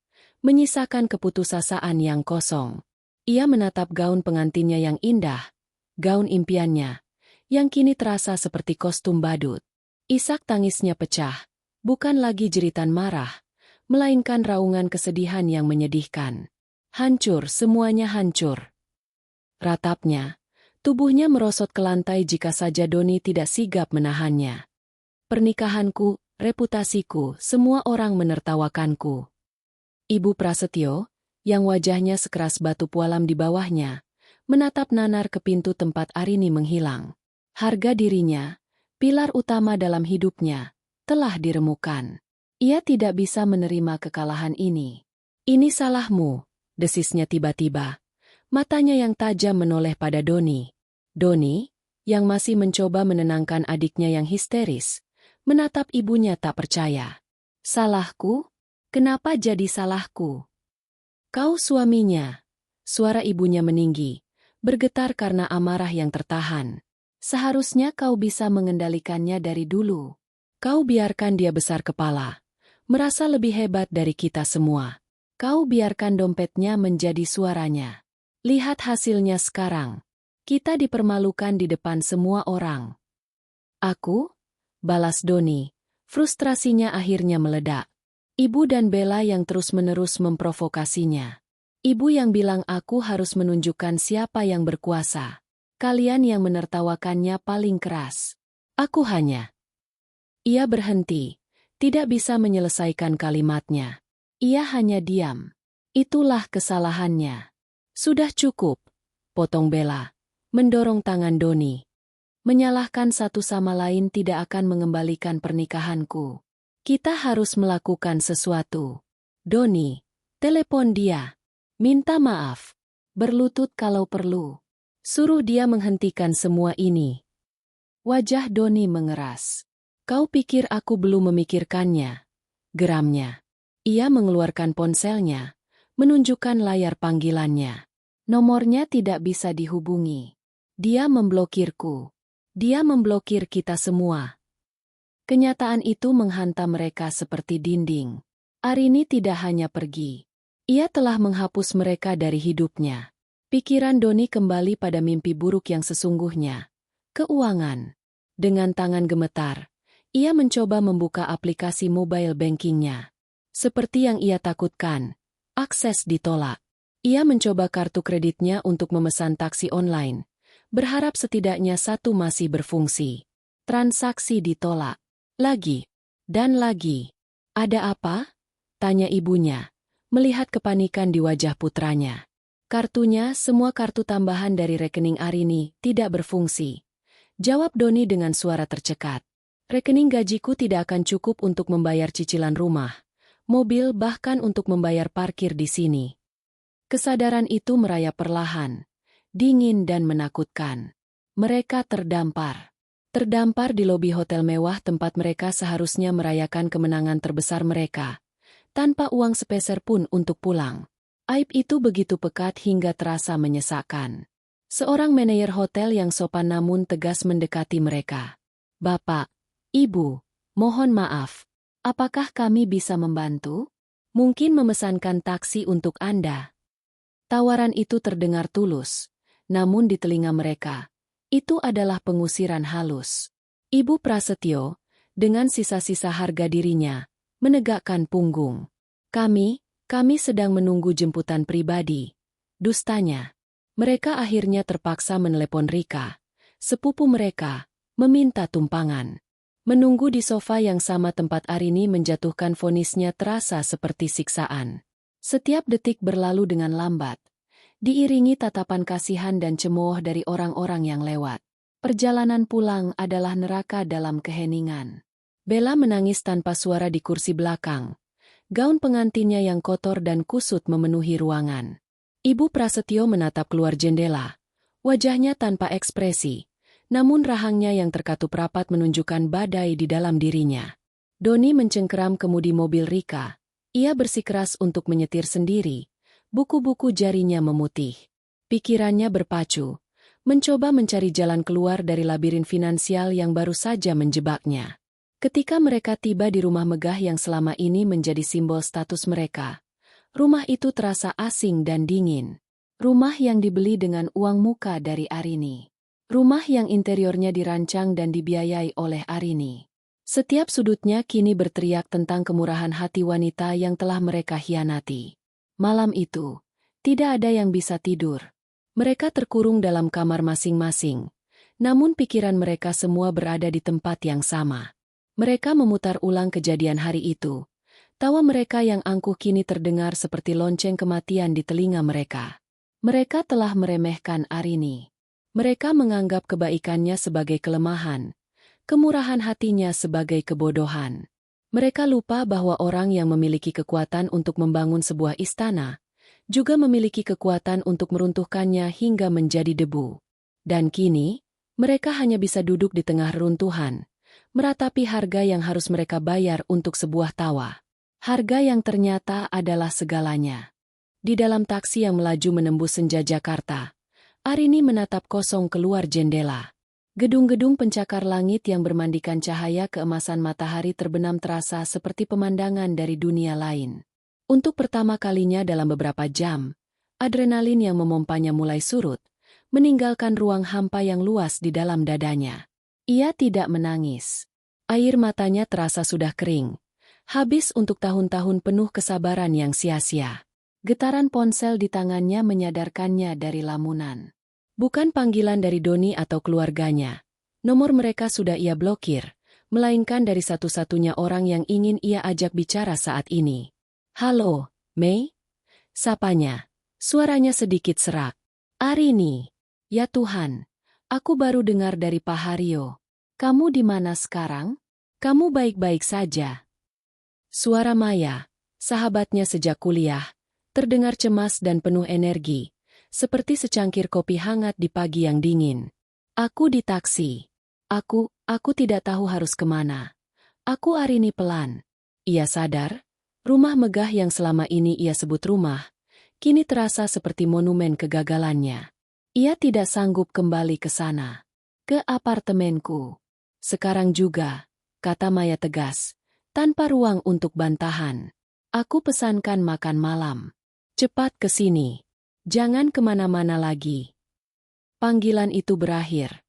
menyisakan keputusasaan yang kosong. Ia menatap gaun pengantinnya yang indah, gaun impiannya, yang kini terasa seperti kostum badut. Isak tangisnya pecah, bukan lagi jeritan marah, melainkan raungan kesedihan yang menyedihkan. Hancur, semuanya hancur. Ratapnya, tubuhnya merosot ke lantai jika saja Doni tidak sigap menahannya. Pernikahanku, reputasiku, semua orang menertawakanku. Ibu Prasetyo, yang wajahnya sekeras batu pualam di bawahnya, menatap nanar ke pintu tempat Arini menghilang. Harga dirinya, pilar utama dalam hidupnya, telah diremukkan. Ia tidak bisa menerima kekalahan ini. Ini salahmu, desisnya tiba-tiba. Matanya yang tajam menoleh pada Doni. Doni, yang masih mencoba menenangkan adiknya yang histeris, menatap ibunya tak percaya. Salahku? Kenapa jadi salahku? Kau suaminya. Suara ibunya meninggi, bergetar karena amarah yang tertahan. Seharusnya kau bisa mengendalikannya dari dulu. Kau biarkan dia besar kepala, merasa lebih hebat dari kita semua. Kau biarkan dompetnya menjadi suaranya. Lihat hasilnya sekarang. Kita dipermalukan di depan semua orang. Aku? Balas Doni. Frustrasinya akhirnya meledak. Ibu dan Bella yang terus-menerus memprovokasinya. Ibu yang bilang aku harus menunjukkan siapa yang berkuasa. Kalian yang menertawakannya paling keras. Aku hanya. Ia berhenti, tidak bisa menyelesaikan kalimatnya. Ia hanya diam. Itulah kesalahannya. Sudah cukup, potong Bella, mendorong tangan Doni. Menyalahkan satu sama lain tidak akan mengembalikan pernikahanku. Kita harus melakukan sesuatu. Doni, telepon dia. Minta maaf. Berlutut kalau perlu. Suruh dia menghentikan semua ini. Wajah Doni mengeras. Kau pikir aku belum memikirkannya? Geramnya. Ia mengeluarkan ponselnya, menunjukkan layar panggilannya. Nomornya tidak bisa dihubungi. Dia memblokirku. Dia memblokir kita semua. Kenyataan itu menghantam mereka seperti dinding. Arini tidak hanya pergi. Ia telah menghapus mereka dari hidupnya. Pikiran Doni kembali pada mimpi buruk yang sesungguhnya. Keuangan. Dengan tangan gemetar, ia mencoba membuka aplikasi mobile bankingnya. Seperti yang ia takutkan, akses ditolak. Ia mencoba kartu kreditnya untuk memesan taksi online, berharap setidaknya satu masih berfungsi. Transaksi ditolak. Lagi. Dan lagi. Ada apa? Tanya ibunya, melihat kepanikan di wajah putranya. Kartunya, semua kartu tambahan dari rekening Arini, tidak berfungsi. Jawab Doni dengan suara tercekat. Rekening gajiku tidak akan cukup untuk membayar cicilan rumah, mobil bahkan untuk membayar parkir di sini. Kesadaran itu merayap perlahan, dingin dan menakutkan. Mereka terdampar. Terdampar di lobi hotel mewah tempat mereka seharusnya merayakan kemenangan terbesar mereka, tanpa uang sepeser pun untuk pulang. Aib itu begitu pekat hingga terasa menyesakkan. Seorang manajer hotel yang sopan namun tegas mendekati mereka. Bapak, Ibu, mohon maaf. Apakah kami bisa membantu? Mungkin memesankan taksi untuk Anda. Tawaran itu terdengar tulus, namun di telinga mereka, itu adalah pengusiran halus. Ibu Prasetyo, dengan sisa-sisa harga dirinya, menegakkan punggung. Kami sedang menunggu jemputan pribadi. Dustanya. Mereka akhirnya terpaksa menelepon Rika, sepupu mereka, meminta tumpangan. Menunggu di sofa yang sama tempat Arini menjatuhkan vonisnya terasa seperti siksaan. Setiap detik berlalu dengan lambat, diiringi tatapan kasihan dan cemooh dari orang-orang yang lewat. Perjalanan pulang adalah neraka dalam keheningan. Bella menangis tanpa suara di kursi belakang. Gaun pengantinnya yang kotor dan kusut memenuhi ruangan. Ibu Prasetyo menatap keluar jendela. Wajahnya tanpa ekspresi, namun rahangnya yang terkatup rapat menunjukkan badai di dalam dirinya. Doni mencengkeram kemudi mobil Rika. Ia bersikeras untuk menyetir sendiri. Buku-buku jarinya memutih. Pikirannya berpacu, mencoba mencari jalan keluar dari labirin finansial yang baru saja menjebaknya. Ketika mereka tiba di rumah megah yang selama ini menjadi simbol status mereka, rumah itu terasa asing dan dingin. Rumah yang dibeli dengan uang muka dari Arini. Rumah yang interiornya dirancang dan dibiayai oleh Arini. Setiap sudutnya kini berteriak tentang kemurahan hati wanita yang telah mereka hianati. Malam itu, tidak ada yang bisa tidur. Mereka terkurung dalam kamar masing-masing, namun pikiran mereka semua berada di tempat yang sama. Mereka memutar ulang kejadian hari itu. Tawa mereka yang angkuh kini terdengar seperti lonceng kematian di telinga mereka. Mereka telah meremehkan Arini. Mereka menganggap kebaikannya sebagai kelemahan, kemurahan hatinya sebagai kebodohan. Mereka lupa bahwa orang yang memiliki kekuatan untuk membangun sebuah istana, juga memiliki kekuatan untuk meruntuhkannya hingga menjadi debu. Dan kini, mereka hanya bisa duduk di tengah reruntuhan, meratapi harga yang harus mereka bayar untuk sebuah tawa. Harga yang ternyata adalah segalanya. Di dalam taksi yang melaju menembus senja Jakarta, Arini menatap kosong keluar jendela. Gedung-gedung pencakar langit yang bermandikan cahaya keemasan matahari terbenam terasa seperti pemandangan dari dunia lain. Untuk pertama kalinya dalam beberapa jam, adrenalin yang memompanya mulai surut, meninggalkan ruang hampa yang luas di dalam dadanya. Ia tidak menangis. Air matanya terasa sudah kering, habis untuk tahun-tahun penuh kesabaran yang sia-sia. Getaran ponsel di tangannya menyadarkannya dari lamunan. Bukan panggilan dari Doni atau keluarganya. Nomor mereka sudah ia blokir, melainkan dari satu-satunya orang yang ingin ia ajak bicara saat ini. Halo, Mei? Sapanya. Suaranya sedikit serak. Arini. Ya Tuhan, aku baru dengar dari Pak Haryo. Kamu di mana sekarang? Kamu baik-baik saja. Suara Maya, sahabatnya sejak kuliah, terdengar cemas dan penuh energi. Seperti secangkir kopi hangat di pagi yang dingin. Aku di taksi. Aku tidak tahu harus kemana. Aku Arini pelan. Ia sadar, rumah megah yang selama ini ia sebut rumah, kini terasa seperti monumen kegagalannya. Ia tidak sanggup kembali ke sana. Ke apartemenku. Sekarang juga, kata Maya tegas, tanpa ruang untuk bantahan. Aku pesankan makan malam. Cepat ke sini. Jangan kemana-mana lagi. Panggilan itu berakhir.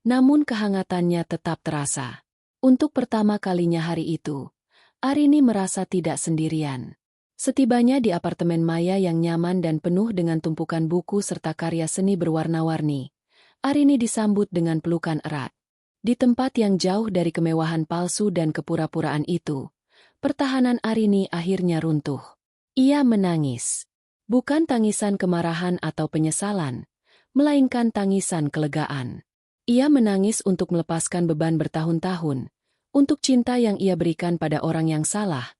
Namun kehangatannya tetap terasa. Untuk pertama kalinya hari itu, Arini merasa tidak sendirian. Setibanya di apartemen Maya yang nyaman dan penuh dengan tumpukan buku serta karya seni berwarna-warni, Arini disambut dengan pelukan erat. Di tempat yang jauh dari kemewahan palsu dan kepura-puraan itu, pertahanan Arini akhirnya runtuh. Ia menangis. Bukan tangisan kemarahan atau penyesalan, melainkan tangisan kelegaan. Ia menangis untuk melepaskan beban bertahun-tahun, untuk cinta yang ia berikan pada orang yang salah,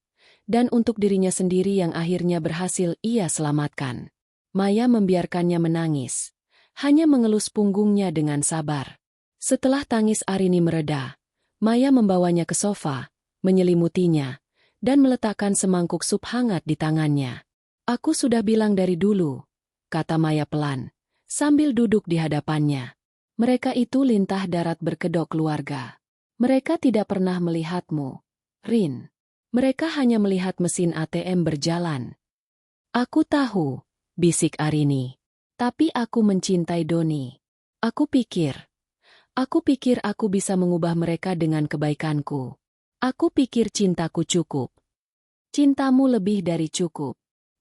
dan untuk dirinya sendiri yang akhirnya berhasil ia selamatkan. Maya membiarkannya menangis, hanya mengelus punggungnya dengan sabar. Setelah tangis Arini mereda, Maya membawanya ke sofa, menyelimutinya, dan meletakkan semangkuk sup hangat di tangannya. Aku sudah bilang dari dulu, kata Maya pelan, sambil duduk di hadapannya. Mereka itu lintah darat berkedok keluarga. Mereka tidak pernah melihatmu, Rin. Mereka hanya melihat mesin ATM berjalan. Aku tahu, bisik Arini. Tapi aku mencintai Doni. Aku pikir aku bisa mengubah mereka dengan kebaikanku. Aku pikir cintaku cukup. Cintamu lebih dari cukup.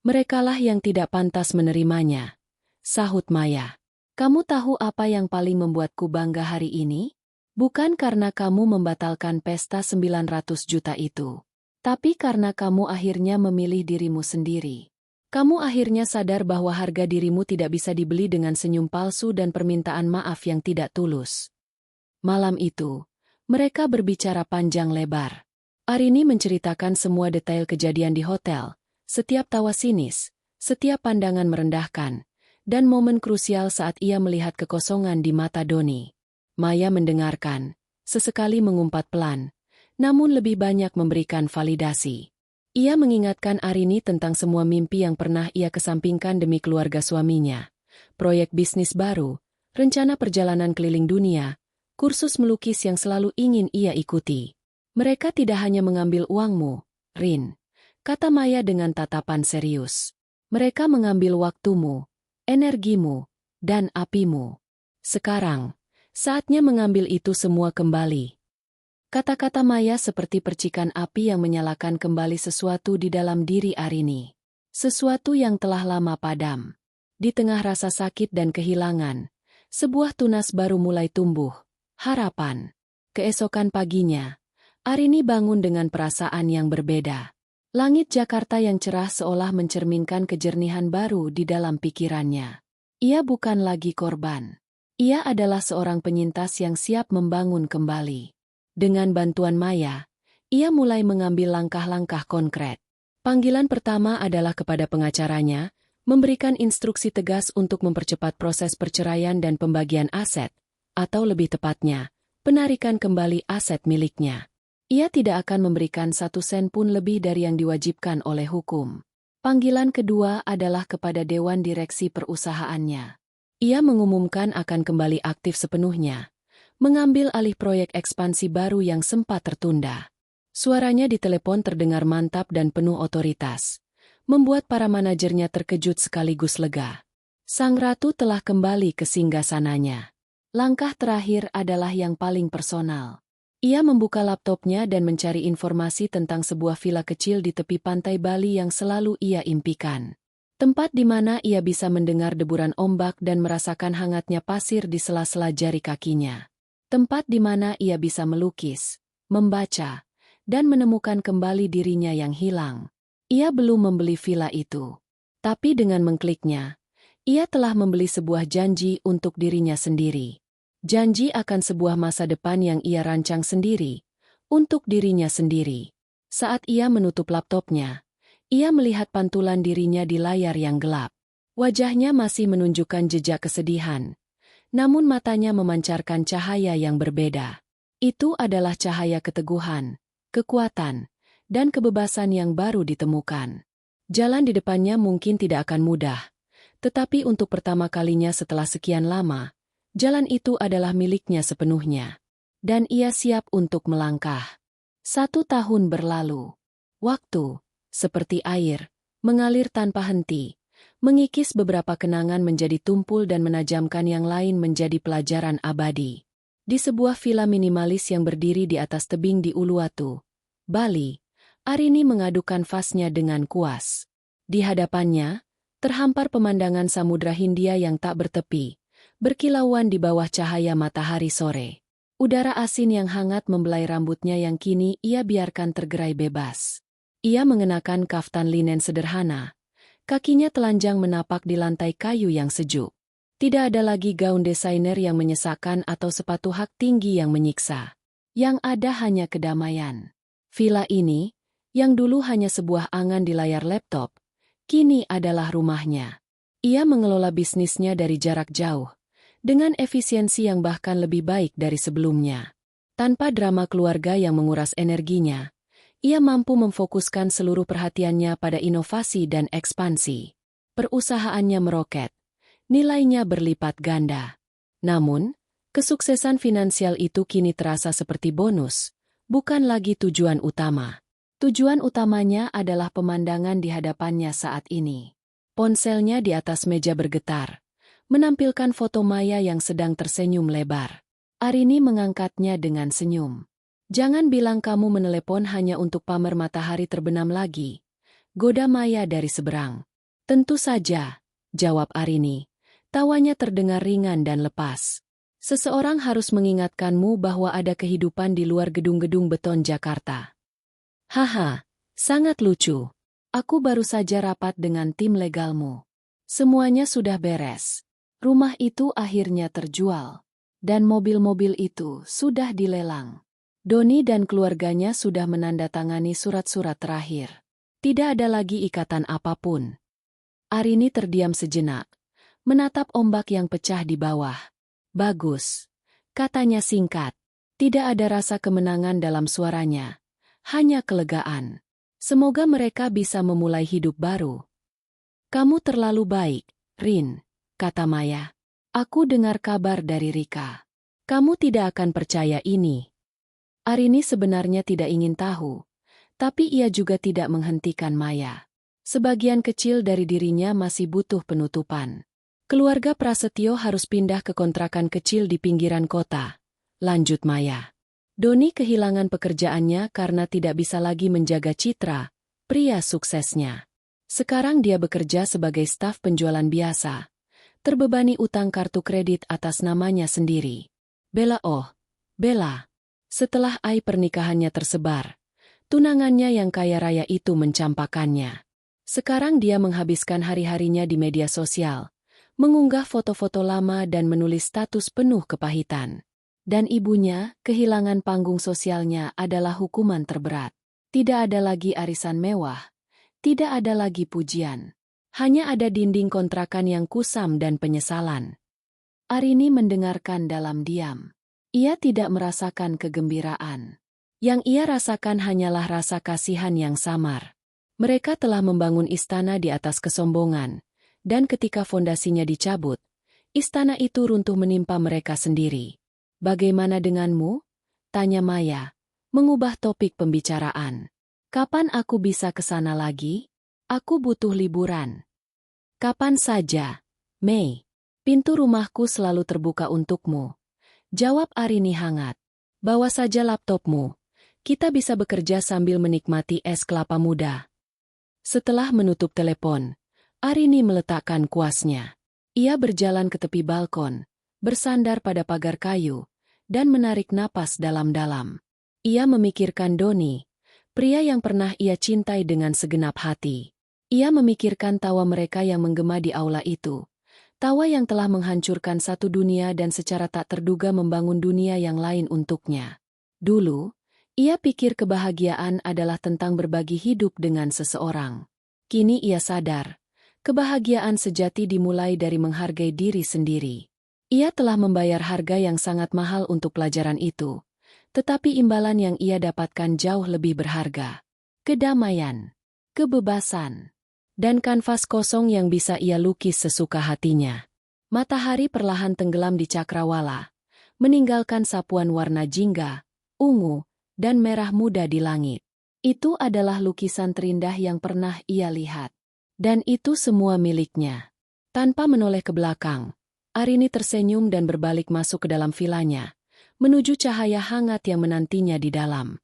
Merekalah yang tidak pantas menerimanya, sahut Maya. Kamu tahu apa yang paling membuatku bangga hari ini? Bukan karena kamu membatalkan pesta 900 juta itu. Tapi karena kamu akhirnya memilih dirimu sendiri. Kamu akhirnya sadar bahwa harga dirimu tidak bisa dibeli dengan senyum palsu dan permintaan maaf yang tidak tulus. Malam itu, mereka berbicara panjang lebar. Arini menceritakan semua detail kejadian di hotel, setiap tawa sinis, setiap pandangan merendahkan, dan momen krusial saat ia melihat kekosongan di mata Doni. Maya mendengarkan, sesekali mengumpat pelan, namun lebih banyak memberikan validasi. Ia mengingatkan Arini tentang semua mimpi yang pernah ia kesampingkan demi keluarga suaminya. Proyek bisnis baru, rencana perjalanan keliling dunia, kursus melukis yang selalu ingin ia ikuti. Mereka tidak hanya mengambil uangmu, Rin, kata Maya dengan tatapan serius. Mereka mengambil waktumu, energimu, dan apimu. Sekarang, saatnya mengambil itu semua kembali. Kata-kata Maya seperti percikan api yang menyalakan kembali sesuatu di dalam diri Arini. Sesuatu yang telah lama padam. Di tengah rasa sakit dan kehilangan, sebuah tunas baru mulai tumbuh. Harapan. Keesokan paginya, Arini bangun dengan perasaan yang berbeda. Langit Jakarta yang cerah seolah mencerminkan kejernihan baru di dalam pikirannya. Ia bukan lagi korban. Ia adalah seorang penyintas yang siap membangun kembali. Dengan bantuan Maya, ia mulai mengambil langkah-langkah konkret. Panggilan pertama adalah kepada pengacaranya, memberikan instruksi tegas untuk mempercepat proses perceraian dan pembagian aset, atau lebih tepatnya, penarikan kembali aset miliknya. Ia tidak akan memberikan 1 sen pun lebih dari yang diwajibkan oleh hukum. Panggilan kedua adalah kepada Dewan Direksi perusahaannya. Ia mengumumkan akan kembali aktif sepenuhnya, mengambil alih proyek ekspansi baru yang sempat tertunda. Suaranya di telepon terdengar mantap dan penuh otoritas, membuat para manajernya terkejut sekaligus lega. Sang ratu telah kembali ke singgasananya. Langkah terakhir adalah yang paling personal. Ia membuka laptopnya dan mencari informasi tentang sebuah villa kecil di tepi pantai Bali yang selalu ia impikan. Tempat di mana ia bisa mendengar deburan ombak dan merasakan hangatnya pasir di sela-sela jari kakinya. Tempat di mana ia bisa melukis, membaca, dan menemukan kembali dirinya yang hilang. Ia belum membeli villa itu. Tapi dengan mengkliknya, ia telah membeli sebuah janji untuk dirinya sendiri. Janji akan sebuah masa depan yang ia rancang sendiri, untuk dirinya sendiri. Saat ia menutup laptopnya, ia melihat pantulan dirinya di layar yang gelap. Wajahnya masih menunjukkan jejak kesedihan, namun matanya memancarkan cahaya yang berbeda. Itu adalah cahaya keteguhan, kekuatan, dan kebebasan yang baru ditemukan. Jalan di depannya mungkin tidak akan mudah, tetapi untuk pertama kalinya setelah sekian lama, jalan itu adalah miliknya sepenuhnya. Dan ia siap untuk melangkah. 1 tahun berlalu. Waktu, seperti air, mengalir tanpa henti, mengikis beberapa kenangan menjadi tumpul dan menajamkan yang lain menjadi pelajaran abadi. Di sebuah villa minimalis yang berdiri di atas tebing di Uluwatu, Bali, Arini mengadukan vasnya dengan kuas. Di hadapannya, terhampar pemandangan Samudra Hindia yang tak bertepi, berkilauan di bawah cahaya matahari sore. Udara asin yang hangat membelai rambutnya yang kini ia biarkan tergerai bebas. Ia mengenakan kaftan linen sederhana. Kakinya telanjang menapak di lantai kayu yang sejuk. Tidak ada lagi gaun desainer yang menyesakkan atau sepatu hak tinggi yang menyiksa. Yang ada hanya kedamaian. Villa ini, yang dulu hanya sebuah angan di layar laptop, kini adalah rumahnya. Ia mengelola bisnisnya dari jarak jauh, dengan efisiensi yang bahkan lebih baik dari sebelumnya. Tanpa drama keluarga yang menguras energinya, ia mampu memfokuskan seluruh perhatiannya pada inovasi dan ekspansi. Perusahaannya meroket, nilainya berlipat ganda. Namun, kesuksesan finansial itu kini terasa seperti bonus, bukan lagi tujuan utama. Tujuan utamanya adalah pemandangan di hadapannya saat ini. Ponselnya di atas meja bergetar, menampilkan foto Maya yang sedang tersenyum lebar. Arini mengangkatnya dengan senyum. "Jangan bilang kamu menelepon hanya untuk pamer matahari terbenam lagi," goda Maya dari seberang. "Tentu saja," jawab Arini. Tawanya terdengar ringan dan lepas. "Seseorang harus mengingatkanmu bahwa ada kehidupan di luar gedung-gedung beton Jakarta." "Haha, sangat lucu. Aku baru saja rapat dengan tim legalmu. Semuanya sudah beres. Rumah itu akhirnya terjual. Dan mobil-mobil itu sudah dilelang. Doni dan keluarganya sudah menandatangani surat-surat terakhir. Tidak ada lagi ikatan apapun." Arini terdiam sejenak, menatap ombak yang pecah di bawah. "Bagus," katanya singkat. Tidak ada rasa kemenangan dalam suaranya. Hanya kelegaan. Semoga mereka bisa memulai hidup baru. "Kamu terlalu baik, Rin," kata Maya. "Aku dengar kabar dari Rika. Kamu tidak akan percaya ini." Arini sebenarnya tidak ingin tahu, tapi ia juga tidak menghentikan Maya. Sebagian kecil dari dirinya masih butuh penutupan. "Keluarga Prasetyo harus pindah ke kontrakan kecil di pinggiran kota," lanjut Maya. "Doni kehilangan pekerjaannya karena tidak bisa lagi menjaga Citra, pria suksesnya. Sekarang dia bekerja sebagai staf penjualan biasa, terbebani utang kartu kredit atas namanya sendiri. Bella. Setelah aib pernikahannya tersebar, tunangannya yang kaya raya itu mencampakannya. Sekarang dia menghabiskan hari-harinya di media sosial, mengunggah foto-foto lama dan menulis status penuh kepahitan. Dan ibunya, kehilangan panggung sosialnya adalah hukuman terberat. Tidak ada lagi arisan mewah. Tidak ada lagi pujian. Hanya ada dinding kontrakan yang kusam dan penyesalan." Arini mendengarkan dalam diam. Ia tidak merasakan kegembiraan. Yang ia rasakan hanyalah rasa kasihan yang samar. Mereka telah membangun istana di atas kesombongan, dan ketika fondasinya dicabut, istana itu runtuh menimpa mereka sendiri. "Bagaimana denganmu?" tanya Maya, mengubah topik pembicaraan. "Kapan aku bisa ke sana lagi? Aku butuh liburan." "Kapan saja, Mei. Pintu rumahku selalu terbuka untukmu," jawab Arini hangat. "Bawa saja laptopmu. Kita bisa bekerja sambil menikmati es kelapa muda." Setelah menutup telepon, Arini meletakkan kuasnya. Ia berjalan ke tepi balkon, bersandar pada pagar kayu, dan menarik napas dalam-dalam. Ia memikirkan Doni, pria yang pernah ia cintai dengan segenap hati. Ia memikirkan tawa mereka yang menggema di aula itu. Tawa yang telah menghancurkan satu dunia dan secara tak terduga membangun dunia yang lain untuknya. Dulu, ia pikir kebahagiaan adalah tentang berbagi hidup dengan seseorang. Kini ia sadar, kebahagiaan sejati dimulai dari menghargai diri sendiri. Ia telah membayar harga yang sangat mahal untuk pelajaran itu, tetapi imbalan yang ia dapatkan jauh lebih berharga. Kedamaian, kebebasan. dan kanvas kosong yang bisa ia lukis sesuka hatinya. Matahari perlahan tenggelam di cakrawala, meninggalkan sapuan warna jingga, ungu, dan merah muda di langit. Itu adalah lukisan terindah yang pernah ia lihat. Dan itu semua miliknya. Tanpa menoleh ke belakang, Arini tersenyum dan berbalik masuk ke dalam vilanya, menuju cahaya hangat yang menantinya di dalam.